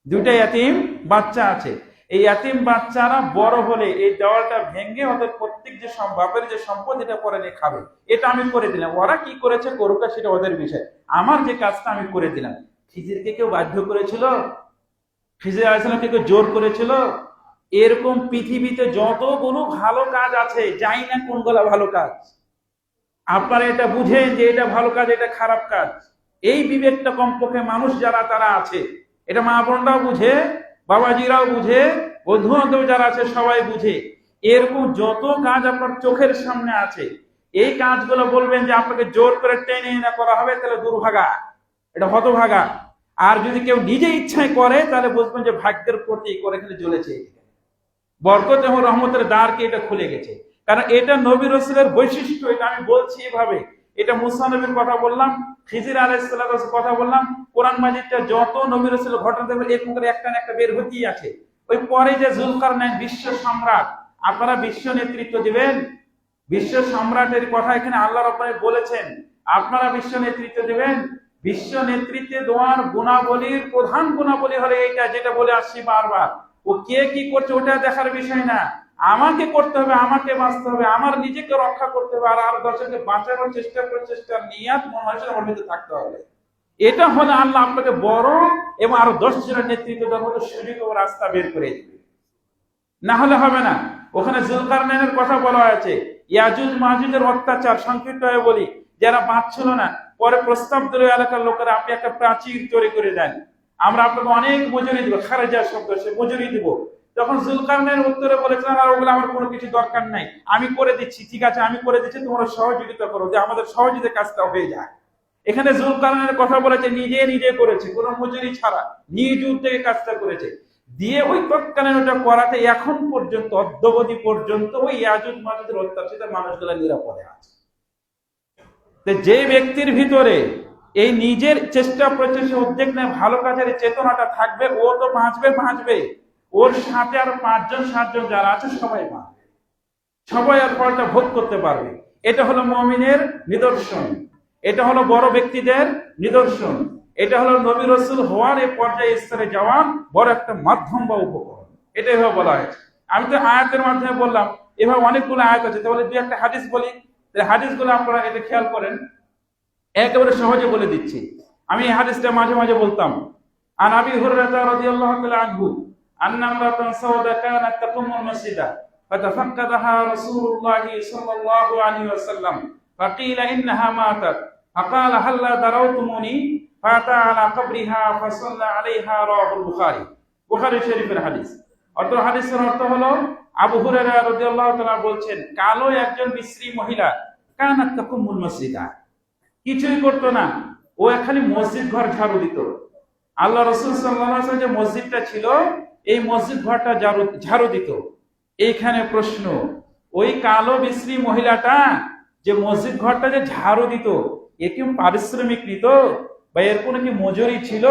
2টা ইয়াতিম বাচ্চা আছে। এই ইয়াতিম বাচ্চারা বড় হলে এই দেওয়ালটা ভেঙে ওদের প্রত্যেক যে বাপের যে সম্পদ এটা পরে নিয়ে খাবে। এটা আমি করে দিলাম, ওরা কি করেছে করুক, সেটা ওদের বিষয়, আমার যে কাজটা আমি করে দিলাম। খিজিরকে কেউ বাধ্য করেছিল? খিজির আলাইহিস সালামকে কেউ জোর করেছিল? এরকম পৃথিবীতে যতগুলো ভালো কাজ আছে, যাই না কোনগুলো ভালো কাজ, আপনারা এটা বুঝেন যে এটা ভালো কাজ এটা খারাপ কাজ। এই বিবেকটা কমপক্ষে মানুষ যারা তারা আছে, এটা মা বোনরাও বুঝে, বাবাজিরাও বুঝে, বন্ধু বান্ধব যারা আছে সবাই বুঝে। এরকম যত কাজ আপনার চোখের সামনে আছে, এই কাজগুলো বলবেন যে আপনাকে জোর করে টেনে না করা হবে, তাহলে দুর্ভাগা, এটা হতভাগা। আর যদি কেউ নিজে ইচ্ছায় করে তাহলে বুঝবেন যে ভাগ্যের প্রতি করে খেলে জ্বলেছে, বরকত এবং রহমতের দ্বারকে এটা খুলে গেছে। কারণ এটা নবী রাসূলের বৈশিষ্ট্য। এটা আমি বলছি এভাবে, এটা মুসা নবীর কথা বললাম, খিজির আলাইহিস সালামের কথা বললাম, কোরআন মাজিদটা যত নবী রাসূলের ঘটনা দেখবেন এরকম করে একটা না একটা বের হতেই আছে। ওই পরে যে যুলকারনাইন বিশ্ব সম্রাট, আপনারা বিশ্ব নেতৃত্ব দিবেন, বিশ্ব সম্রাটের কথা এখানে আল্লাহ রাব্বুল আলামিন বলেছেন, আপনারা বিশ্ব নেতৃত্ব দিবেন। বিশ্ব নেতৃত্বে দেওয়ার গুণাবলীর প্রধান গুণাবলী হলো এইটা, যেটা বলে আসছি বারবার। ও কে কি করছে ওটা দেখার বিষয় না, আমাকে করতে হবে, আমাকে বাঁচতে হবে, আমার নিজেকে রক্ষা করতে হবে, আর আরো 10জনকে বাঁচানোর চেষ্টা প্রচেষ্টার নিয়াত মনোভাব আমার ভিতরে থাকতে হবে। এটা হলে আল্লাহ আপনাকে বড় এবং আরো 10 জনের নেতৃত্ব দেওয়ার মতো সুযোগ ও রাস্তা বের করে দিবে, না হলে হবে না। ওখানে যুলকারনাইনের কথা বলা হয়েছে, ইয়াজুজ মাজুজের অত্যাচার, সংক্ষিপ্ত হয়ে বলি, যারা বাঁচছিল না, পরে প্রস্তাব দিল এলাকার লোকেরা, আপনি একটা প্রাচীর তৈরি করে দেন, আমরা আপনাকে অনেক মজুরি দিব, খারেজা শব্দ, সে মজুরি দিব। তখন যুলকারনাইন উত্তরে বলেছিলেন, আর ওগুলো আমার কোনো কিছু দরকার নাই, আমি করে দিচ্ছি, ঠিক আছে আমি করে দিচ্ছি, তোমরা সহযোগিতা করো, যে আমাদের সহযোগিতা কাজটা হয়ে যায়। এখানে যুলকারনাইনের কথা বলেছে, নিজে নিজে করেছে, কোনো মজুরি ছাড়া নিজ উদ্যোগে কাজটা করেছে, দিয়ে ওই তৎকালীন ওটা করাতে এখন পর্যন্ত অদ্যাবধি পর্যন্ত ওই ইয়াজুজ মাজুজের অত্যাচারিত মানুষগুলো নিরাপদে আছে। যে ব্যক্তির ভিতরে এই নিজের চেষ্টা প্রচেষ্টা উদ্যোগ নেয়, ভালো কাজের চেতনাটা থাকবে, ও তো বাঁচবে, ওর সাথে আর 5 জন 7 জন যারা আছে সবাই বাঁচবে, সবাই আর ফলটা ভোগ করতে পারবে। এটা হলো মুমিনের নিদর্শন, এটা হলো বড় ব্যক্তিদের নিদর্শন, এটা হলো নবী রাসূল হওয়ার এই পর্যায়ে স্তরে যাওয়ার বড় একটা মাধ্যম বা উপকরণ। এটাই ভাবে বলা হয়েছে। আমি তো আয়াতের মাধ্যমে বললাম, এভাবে অনেকগুলো আয়াত আছে, তাহলে 2-1 হাদিস বলি, হাদিসগুলো আপনারা এটা খেয়াল করেন, একেবারে সহজে বলে দিচ্ছি। আমি এই হাদিসটা মাঝে মাঝে বলতাম। আন আবি হুরায়রা রাদিয়াল্লাহু তাআলা আনহু আন্না ইমরাতান সাওদা কানাত তাকুমুল মাসজিদা ফাতাফাক্কাদাহা রাসূলুল্লাহি সাল্লাল্লাহু আলাইহি ওয়াসাল্লাম ফাকিলা ইন্নাহা মাতাত ফাকালা হাল্লা দারাউতুমুনি ফাতা আলা কবরিহা ফাসাল্লা আলাইহা, রাওয়াহুল বুখারী। বুখারী শরীফের হাদিস। হাদিসের অর্থ হলো, আবু হুরায়রা রাদিয়াল্লাহু তাআলা বলছেন, কালো একজন বিশ্রী মহিলা, কানাত তাকুমুল মাসজিদা, কিছুই করতো না, ও খালি মসজিদ ঘর ঝাড়ু দিত। আল্লাহ রাসূল সাল্লাল্লাহু আলাইহি ওয়াসাল্লাম যে মসজিদটা ছিল, এই মসজিদ ঘরটা ঝাড়ু দিত। এইখানে প্রশ্ন, ওই কালো বিশ্রী মহিলাটা যে মসজিদ ঘরটা যে ঝাড়ু দিত, এ কি পারিশ্রমিক নিত? বা এর কোনো কি মজুরি ছিল,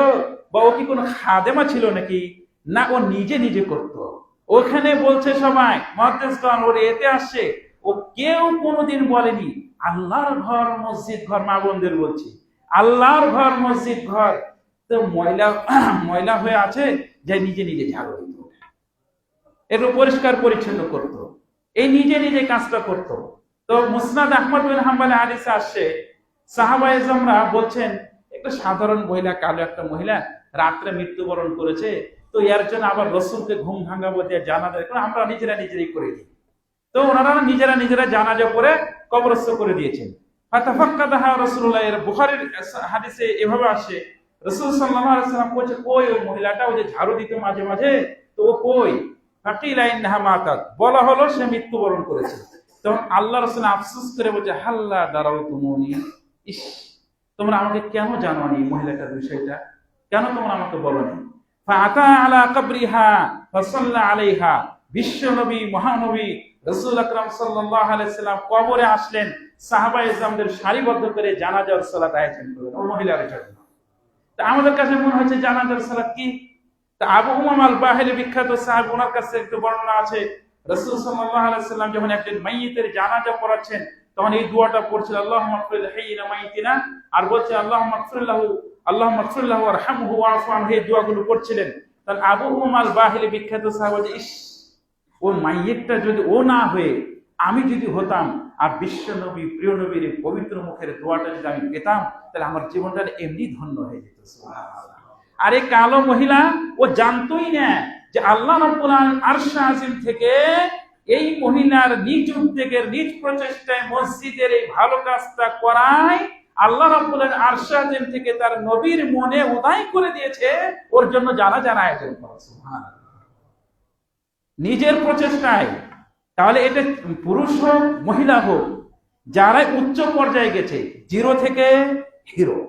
বা ও কি কোনো খাদেমা ছিল নাকি? না, ও নিজে নিজে করতো। ওখানে বলছে সবাই মুহাদ্দিসগণ, ওর এতে আসছে, ও কেউ কোনোদিন বলেনি আল্লাহর ঘর মসজিদ ঘর। মা বোনদের বলছি, আল্লাহর ঘর মসজিদ ঘর তো ময়লা ময়লা হয়ে আছে, যে নিজে নিজে ঝাড়ু দিত, একটু পরিষ্কার পরিচ্ছন্ন করত, এই নিজে নিজে কাজটা করত। তো মুসনাদ আহমদ বিন হাম্বলে হাদিসে আসছে, সাহাবায়ে ইজমরা বলছেন একটা সাধারণ মহিলা, কালো একটা মহিলা রাত্রে মৃত্যুবরণ করেছে, তো এর জন্য আবার রসুলকে ঘুম ভাঙাবো দিয়ে জানাজা আমরা নিজেরা নিজেরাই করে দিই। তো ওনারা নিজেরা নিজেরা জানাজা করে কবরস্থ করে দিয়েছেন। ফাতাফাক্কাদাহা রাসূলুল্লাহ, এর বুখারীর হাদিসে এভাবে আসে, রাসূল সাল্লাল্লাহু আলাইহি ওয়াসাল্লাম বলেছে, কই ওই মহিলাটা, ওই যে ঝাড়ু দিত মাঝে মাঝে, তো ও কই? ফাকিলা ইন্নাহা মাতাত, বলা হলো সে মৃত্যুবরণ করেছে। তখন আল্লাহ রাসূল আফসোস করে বলছে, হাল্লা দারাউতুমুনি, ইস, তোমরা আমাকে কেন জানাওনি মহিলাটার বিষয়টা, কেন তোমরা আমাকে বলোনি? ফাআতা আলা কবরিহা ফাসাল্লা আলাইহা, বিশ্ব নবী মহানবী রাসূল আকরাম সাল্লাল্লাহু আলাইহি সাল্লাম কবরে আসলেন, সাহাবায়ে ইজরামদের সারিবদ্ধ করে জানাজার সালাত আয়োজন করলেন ওই মহিলার জন্য। তা আমাদের কাছে মনে হচ্ছে জানাজার সালাত কি? তা আবু উমামা আল বাহিলি, বিখ্যাত সাহাবী, ওনার কাছে একটু বর্ণনা আছে, রাসূল সাল্লাল্লাহু আলাইহি সাল্লাম যখন একজন মাইয়িতের জানাজা পড়াচ্ছেন, তখন এই দোয়াটা পড়ছিলেন, আল্লাহুম্মা গফির হাইয়িনা মাইয়িতিনা, আর বলছে আল্লাহুম্মা গফির লাহু ওয়ারহামহু ওয়াফু আনহু, এই দোয়াগুলো পড়ছিলেন। তাহলে আবু উমামা আল বাহিলি, বিখ্যাত সাহাবী, বলছে, ইস, ওই মাইয়িতটা যদি ও না হয়ে আমি যদি হতাম, আর বিশ্ব নবী প্রিয় নবীর পবিত্র মুখের দোয়াটা যদি আমি পেতাম, তাহলে আমার জীবনটা এমনি ধন্য হয়ে যেত। সুবহানাল্লাহ। আর এই কালো মহিলা, ও জানতোই না যে আল্লাহ রাব্বুল আলামিন আরশে আজিম থেকে এই মহিলার নিজ উদ্যোগের, নিজ প্রচেষ্টায় মসজিদের এই ভালো কাজটা করায় আল্লাহ রাব্বুল আলামিন আরশে আজিম থেকে তার নবীর মনে উদয় করে দিয়েছে ওর জন্য জানাজার আয়োজন করা। সুবহানাল্লাহ, নিজের প্রচেষ্টায়। তাহলে এটা পুরুষ হোক মহিলা হোক, যারা উচ্চ পর্যায়ে গেছে, জিরো থেকে হিরো,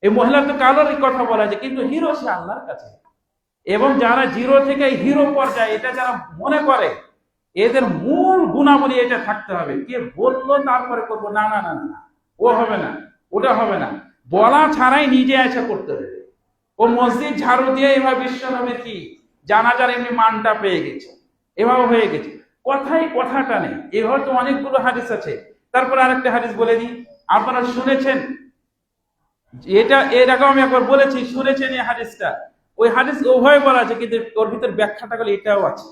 এই মহিলার তো কালোর কথা বলা যায়, কিন্তু হিরো সে আল্লাহর কাছে। এবং যারা জিরো থেকে হিরো পর্যায়ে, এটা যারা মনে করে, এদের মূল গুণাবলী এটা থাকতে হবে, কে বললো তারপরে করবো, না না না না, ও হবে না, ওটা হবে না, বলা ছাড়াই নিজে এসে করতে হবে। ও মসজিদ ঝাড়ু দিয়ে এভাবে বিশ্ব নবী কি জানাজার এমনি মানটা পেয়ে গেছে, এভাবে হয়ে গেছে, কথাই কথাটা নেই। এভাবে তো অনেকগুলো হাদিস আছে। তারপর আরেকটা হাদিস বলে দিই, আপনারা শুনেছেন, এটা এর আগে আমি একবার বলেছি, শুনেছেন এই হাদিসটা। ওই হাদিস উভয় বলা আছে, কিন্তু ওর ভিতর ব্যাখ্যাটা গেলে এটাও আছে,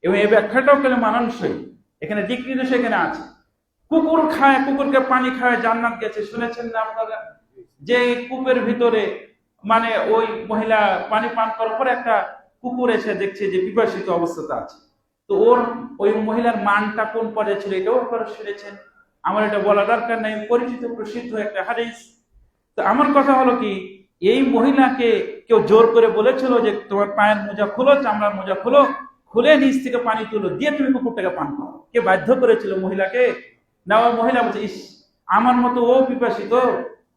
এবং এই ব্যাখ্যাটাও গেলে মানানসই, এখানে দিক নির্দেশ এখানে আছে। কুকুর খায়, কুকুরকে পানি খায় জান্নাত গেছে, শুনেছেন না আপনারা? যে কূপের ভিতরে মানে ওই মহিলা পানি পান করার পর একটা কুকুর এসে দেখছে যে বিপাশিত অবস্থাতে আছে, তো ওর ওই মহিলার মানটা কোন পর্যায়ে ছিল, এটাও আপনারা শুনেছেন। আমার এটা বলা দরকার নাই, পরিচিত প্রসিদ্ধ একটা হাদিস। তো আমার কথা হলো কি, এই মহিলাকে কেউ জোর করে বলেছিল যে তোমার পায়ের মোজা খুলো, চামড়ার মোজা খুলো, খুলে নিচ থেকে পানি তুলো, দিয়ে তুমি কুকুরটাকে পান করো, কে বাধ্য করেছিল মহিলাকে? না, ওই মহিলা বলছে, ইস, আমার মতো ও পিপাসিত,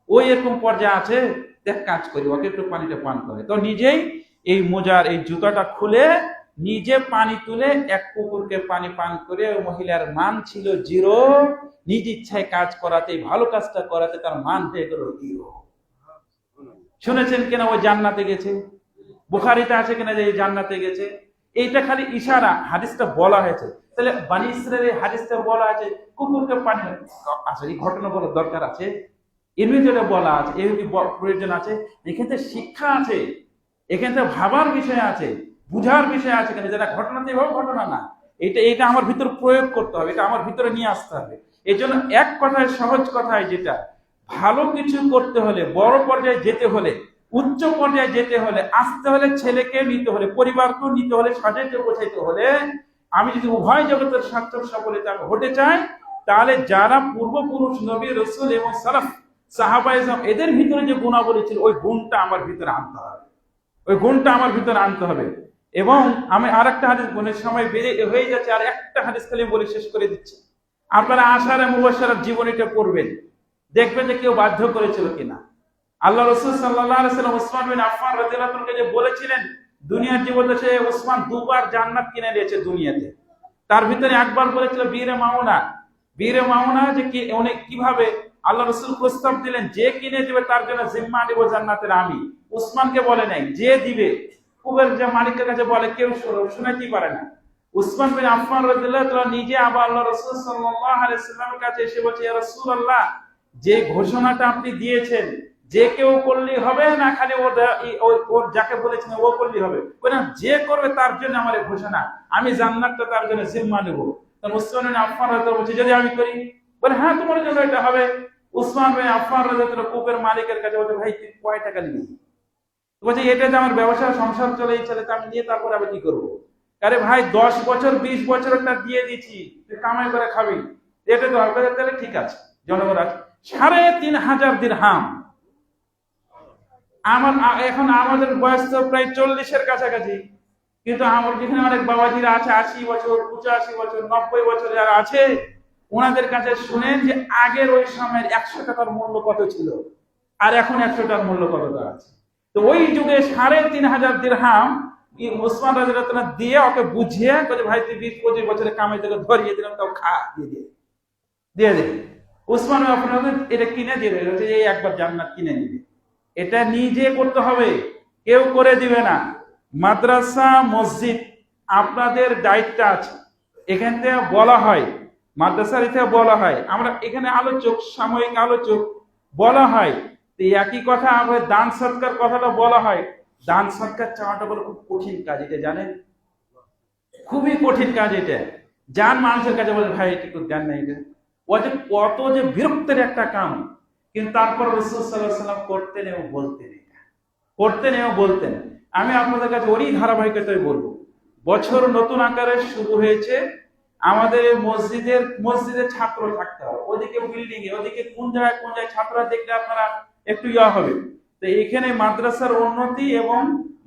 ওই এরকম পর্যায়ে আছে, দেখ কাজ করি, ওকে একটু পানিটা পান করে। তো নিজেই এই মোজার এই জুতাটা খুলে নিজে পানি তুলে এক কুকুরকে পানি পান করে, ওই মহিলার মান ছিল জিরো, নিজ ইচ্ছায় কাজ করাতে, ভালো কাজটা করাতে তার মান হয়ে গেল জিরো। শুনেছেন কিনা ওই জান্নাতে গেছে? বুখারীতে আছে কিনা যে জান্নাতে গেছে? এইটা খালি ইশারা, হাদিসটা বলা হয়েছে। তাহলে বনী ইসরাইলের হাদিসটা বলা আছে কুকুরকে পানি, আসলে এই ঘটনা বলার দরকার আছে, এর ভিতরে বলা আছে, এর প্রয়োজন আছে, এখান থেকে শিক্ষা আছে, এখান থেকে ভাবার বিষয় আছে, বুঝার বিষয় আছে। কেন যেটা ঘটনাতে এভাবে ঘটনা না, এটা আমার ভিতর প্রয়োগ করতে হবে, এটা আমার ভিতরে নিয়ে আসতে হবে। এই জন্য এক কথায়, সহজ কথায়, যেটা ভালো কিছু করতে হলে, বড় পর্যায়ে যেতে হলে, উচ্চ পর্যায়ে যেতে হলে, আসতে হলে, ছেলেকে নিতে হলে, পরিবারকেও নিতে হলে, সাজাইতে গোছাইতে হলে, আমি যদি উভয় জগতের সার্থক সফলতা আমি হতে চাই, তাহলে যারা পূর্বপুরুষ নবী রাসূল এবং সালাফ সাহাবায়ে ইজরাম এদের ভিতরে যে গুণাবলী ছিল, ওই গুণটা আমার ভিতরে আনতে হবে, ওই গুণটা আমার ভিতরে আনতে হবে। এবং আমি আরেকটা হাদিস বলে, সময় বেড়ে হয়ে যাচ্ছে, আর একটা হাদিস খালি বলে শেষ করে দিচ্ছি। আপনারা আশারে মুবাশশারার জীবনীটা পড়বেন, দেখবেন যে কেউ বাধ্য করেছিল কিনা। আল্লাহ রাসূল সাল্লাল্লাহু আলাইহি ওয়াসাল্লাম ওসমান বিন আফফান রাদিয়াল্লাহু আনহুকে যে বলেছিলেন দুনিয়ার জীবনে সে ওসমান দুবার জান্নাত কিনে নিয়েছে দুনিয়াতে, তার ভিতরে একবার বলেছিল বীরে মাউনা, বীরে মাউনা, যে কি অনেক কিভাবে আল্লাহ রাসূল প্রস্তাব দিলেন, যে কিনে দিবে তার জন্য জিম্মা নিব জান্নাতের আমি। উসমানকে বলে নাই, যে দিবে কুবের যে মালিকের কাছে বলে, কেউ শুনাইতেই পারে না। উসমান বিন আফফান রাদিয়াল্লাহু তাআলা নিজে আবার আল্লাহ রাসূল সাল্লাল্লাহু আলাইহি ওয়াসাল্লামের কাছে এসে বলছে, ইয়া রাসূলুল্লাহ, যে ঘোষণাটা আপনি দিয়েছেন যে কেউ করলেই হবে না, খালি ওর যাকে বলেছেন ও করলেই হবে? না, যে করবে তার জন্য আমার এই ঘোষণা, আমি জান্নাতটা তার জন্য জিম্মা নেব। তখন উসমান বিন আফফান রাদিয়াল্লাহু বলছে, যদি আমি করি? বলে, হ্যাঁ, তোমার জন্য এটা হবে। উসমান বিন আফফান রাদিয়াল্লাহু তাআলা কূপের মালিকের কাছে বলছে, ভাই তুই কয় টাকা নিবি? বলছে, এটা যে আমার ব্যবসা সংসার চলে, এই ছেলেটা আমি নিয়ে তারপরে আমি কি করবো? আরে ভাই, 10 বছর 20 বছর একটা দিয়ে দিচ্ছি, তুই কামাই করে খাবি, এটা তো হবে। তাহলে ঠিক আছে, জনগণ আছে। ৩,৫০০ দিরহাম। এখন আমাদের বয়স তো প্রায় 40-এর কাছাকাছি, কিন্তু আমার যেখানে অনেক বাবাজিরা আছে 80 বছর, 85 বছর, 90 বছর যারা আছে, ওনাদের কাছে শুনেন যে আগের ওই সময়ের 100 টাকার মূল্য কত ছিল আর এখন 100 টাকার মূল্য কতটা আছে। তো ওই যুগে ৩,৫০০ দিরহাম উসমান রাদিয়াল্লাহু তাআলা দিয়ে ওকে বুঝিয়ে বলে, ভাই তুই 20-25 বছরের কামাই থেকে ধরিয়ে দিলাম, তাও খা, দিয়ে দে। উসমান আপনাদের এটা কিনে দিয়ে দেবে, এই একবার জান্নাত কিনে নিবে। এটা নিজে করতে হবে, কেউ করে দিবে না। মাদ্রাসা মসজিদ আপনাদের দায়িত্ব আছে। এখান থেকে বলা হয়, মাদ্রাসার থেকে বলা হয়, আমরা এখানে আলোচক, সাময়িক আলোচক, বলা হয় একই কথা। আমরা দান সৎকার কথাটা বলা হয়, দান সৎকার চাওয়াটা বলে খুব কঠিন কাজ, এটা জানেন? খুবই কঠিন কাজ এটা। যান মানুষের কাছে বলে, ভাই এটা একটু দেন না, এটা ও যে কত যে বিরক্তের একটা কাম। কিন্তু তারপর রাসূল সাল্লাল্লাহু আলাইহি ওয়াসাল্লাম করতেন এবং বলতেন। আমি আপনাদের কাছে ওরই ধারাবাহিকতায় বলবো। বছর নতুন আকারে শুরু হয়েছে। আমাদের মসজিদের ছাত্র থাকতে হবে, ওদিকে বিল্ডিং এ, ওদিকে কোন জায়গায় ছাত্ররা দেখলে আপনারা একটু হবে। তো এখানে মাদ্রাসার উন্নতি এবং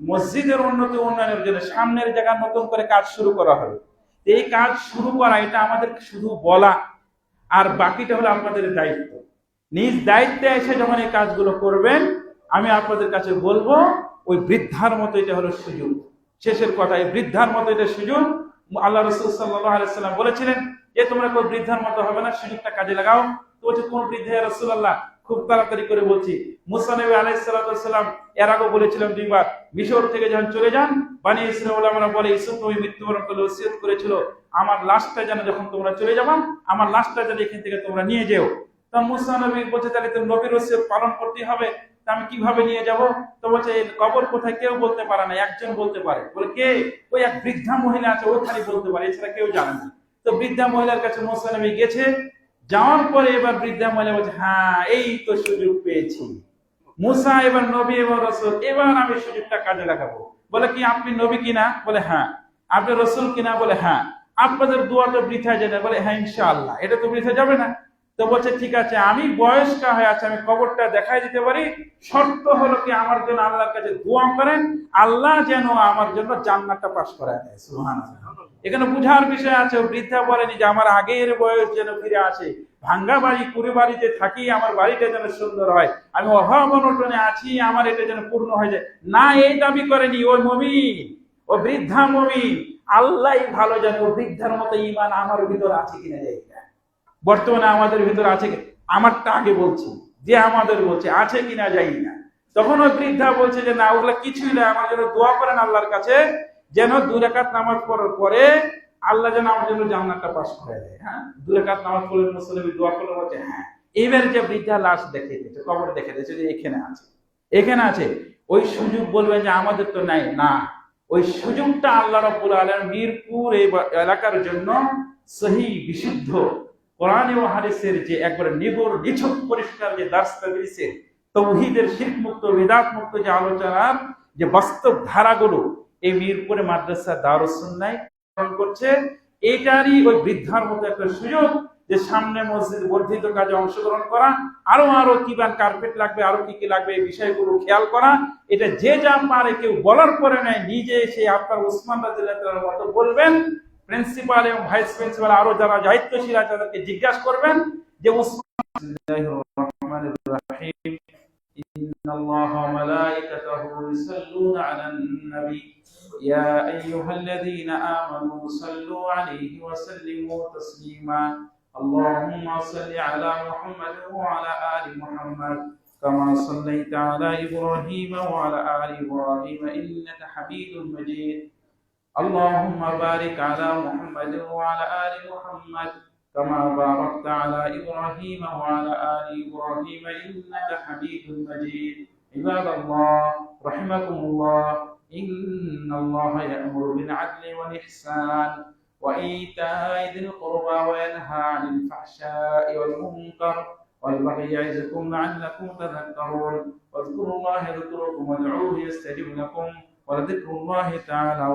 মসজিদের উন্নয়নের জন্য সামনের জায়গা নতুন করে কাজ শুরু করা হবে। এই কাজ শুরু করা, এটা আমাদের শুধু বলা, আর বাকিটা হলো আপনাদের দায়িত্ব। নিজ দায়িত্বে এসে যখন এই কাজগুলো করবেন, আমি আপনাদের কাছে বলবো, ওই বৃদ্ধার মতো এটা হলো সুযোগ। শেষের কথা, এই বৃদ্ধার মতো এটা সুযোগ। আল্লাহ রাসূল সাল্লাল্লাহু আলাইহি ওয়াসাল্লাম বলেছিলেন যে তোমরা কোন বৃদ্ধার মতো হবে না, সুযোগটা কাজে লাগাও। তো বলছে, কোন বৃদ্ধা ইয়া রাসূলুল্লাহ? খুব তাড়াতাড়ি করে বলছি, মুসা নবী আলাইহিস সালাতু ওয়াস সালাম এর আগে বলেছিলেন 2 বার, মিশর থেকে যখন চলে যান, বনি ইসরাঈল ওলামারা বলে ইউসুফ নবী মৃত্যুবরণ করলে ওসিয়ত করেছিল, আমার লাশটা যেন যখন তোমরা চলে যাবা, আমার লাশটা যেন এখান থেকে তোমরা নিয়ে যেও। তখন মুসা নবী বলছে, তাহলে তো নবীর ওসিয়ত পালন করতে হবে, তা আমি কিভাবে নিয়ে যাব? তো বলছে, এই কবর কোথায় কেউ বলতে পারে না, একজন বলতে পারে। বলে, কে? ওই এক বৃদ্ধা মহিলা আছে, ও খালি বলতে পারে, এছাড়া কেউ জানে না। তো বৃদ্ধা মহিলার কাছে মুসা নবী গেছে। যাওয়ার পরে এবার বৃদ্ধা মহিলা বলছে, হ্যাঁ, এই তো সুযোগ পেয়েছি, মুসা এবার নবী এবং রাসূল, এবার আমি সুযোগটা কাজে লাগাবো। বলে, কি আপনি নবী কিনা? বলে, হ্যাঁ। আপনি রাসূল কিনা? বলে, হ্যাঁ। আপনাদের দোয়া তো বৃথা যায় না? বলে, হ্যাঁ, ইনশাআল্লাহ, এটা তো বৃথা যাবে না। তো বলছে, ঠিক আছে, আমি বয়স্কা হয়ে আছে, আমি কবরটা দেখাই দিতে পারি, শর্ত হলো কি আমার জন্য আল্লাহর কাছে দোয়া করেন, আল্লাহ যেন আমার জন্য জান্নাতটা পাস করায় দেয়। সুবহানাল্লাহ। এখানে বুঝার বিষয় আছে। বৃদ্ধা বলেনি যে আমার আগের বয়স যেন ফিরে আসে, ভাঙ্গা বাড়ি কুড়ে বাড়িতে থাকি, আমার বাড়িটা যেন সুন্দর হয়, আমি অভাব অনটনে আছি, আমার এটা যেন পূর্ণ হয়ে যায় না, এই দাবি করেনি। ওই মুমিন, ও বৃদ্ধা মুমিন, আল্লাহ ভালো জানে ও বৃদ্ধার মতো ঈমান আমার ভিতর আছে কিনা যায় না। বর্তমানে আমাদের ভিতর আছে, আমারটা আগে বলছি, যে আমাদের বলছে আছে কিনা যাই না। তখন ওই বৃদ্ধা বলছে যে না, ওগুলা কিছুই না, আমার জন্য দোয়া করেন আল্লাহর কাছে, যেন 2 রাকাত নামাজ পড়ার পরে আল্লাহ যেন আমার জন্য জান্নাতটা পাস করে দেয়। হ্যাঁ, 2 রাকাত নামাজ পড়লে মুসলিম দোয়া করলে বলছে, হ্যাঁ। এইবার যে বৃদ্ধা লাশ দেখে দিয়েছে, কবর দেখে দিয়েছে যে এখানে আছে, ওই সুযোগ বলবেন যে আমাদের তো নাই না। ওই সুযোগটা আল্লাহ রাব্বুল আলামিন মিরপুর এই এলাকার জন্য সহিহ বিশুদ্ধ কোরআন ও হাদিসের যে একবারে নিছক পরিষ্কার যে দার্সটা দিয়েছে, তাওহীদের শিরক মুক্ত, বিদআত মুক্ত যে আলোচনার যে বাস্তব ধারাগুলো এই মিরপুরে মাদ্রাসা দারুস সুন্নাহ পালন করছে, এটারই ওই বৃদ্ধার মতো একটা সুযোগ যে সামনে মসজিদ বর্ধিত কাজে অংশগ্রহণ করা, আরো কিবান কার্পেট লাগবে, আরো কি লাগবে, এই বিষয়গুলো খেয়াল করা। এটা যে যা পারে, কেউ বলার পরে নাই, নিজে এসে আপনার উসমান রাদিয়াল্লাহু তাআলার মতো বলবেন। প্রিন্সিপাল এবং ভাইস প্রিন্সিপাল আরো যারা দায়িত্বশীল আছে তাদেরকে জিজ্ঞাসা করবেন যে ইন্নাল্লাহা ওয়া মালাইকাতাহু ইউসাল্লুনা আলান নবী ইয়া আইয়ুহাল্লাযীনা আমানু সাল্লু আলাইহি ওয়া সাল্লিমু তাসলিমা اللهم صل على محمد وعلى آل محمد كما صليت على إبراهيم وعلى آل إبراهيم إنك حميد مجيد. اللهم بارك على محمد وعلى آل محمد كما باركت على إبراهيم وعلى آل إبراهيم إنك حميد مجيد. عباد الله رحمكم الله، إن الله يأمر بالعدل والإحسان وإيتاء ذي القربى وينهى عن الفحشاء والمنكر والبغي يعظكم لعلكم تذكرون. واذكروا الله يذكركم وادعوه يستجب لكم ولذكر الله تعالى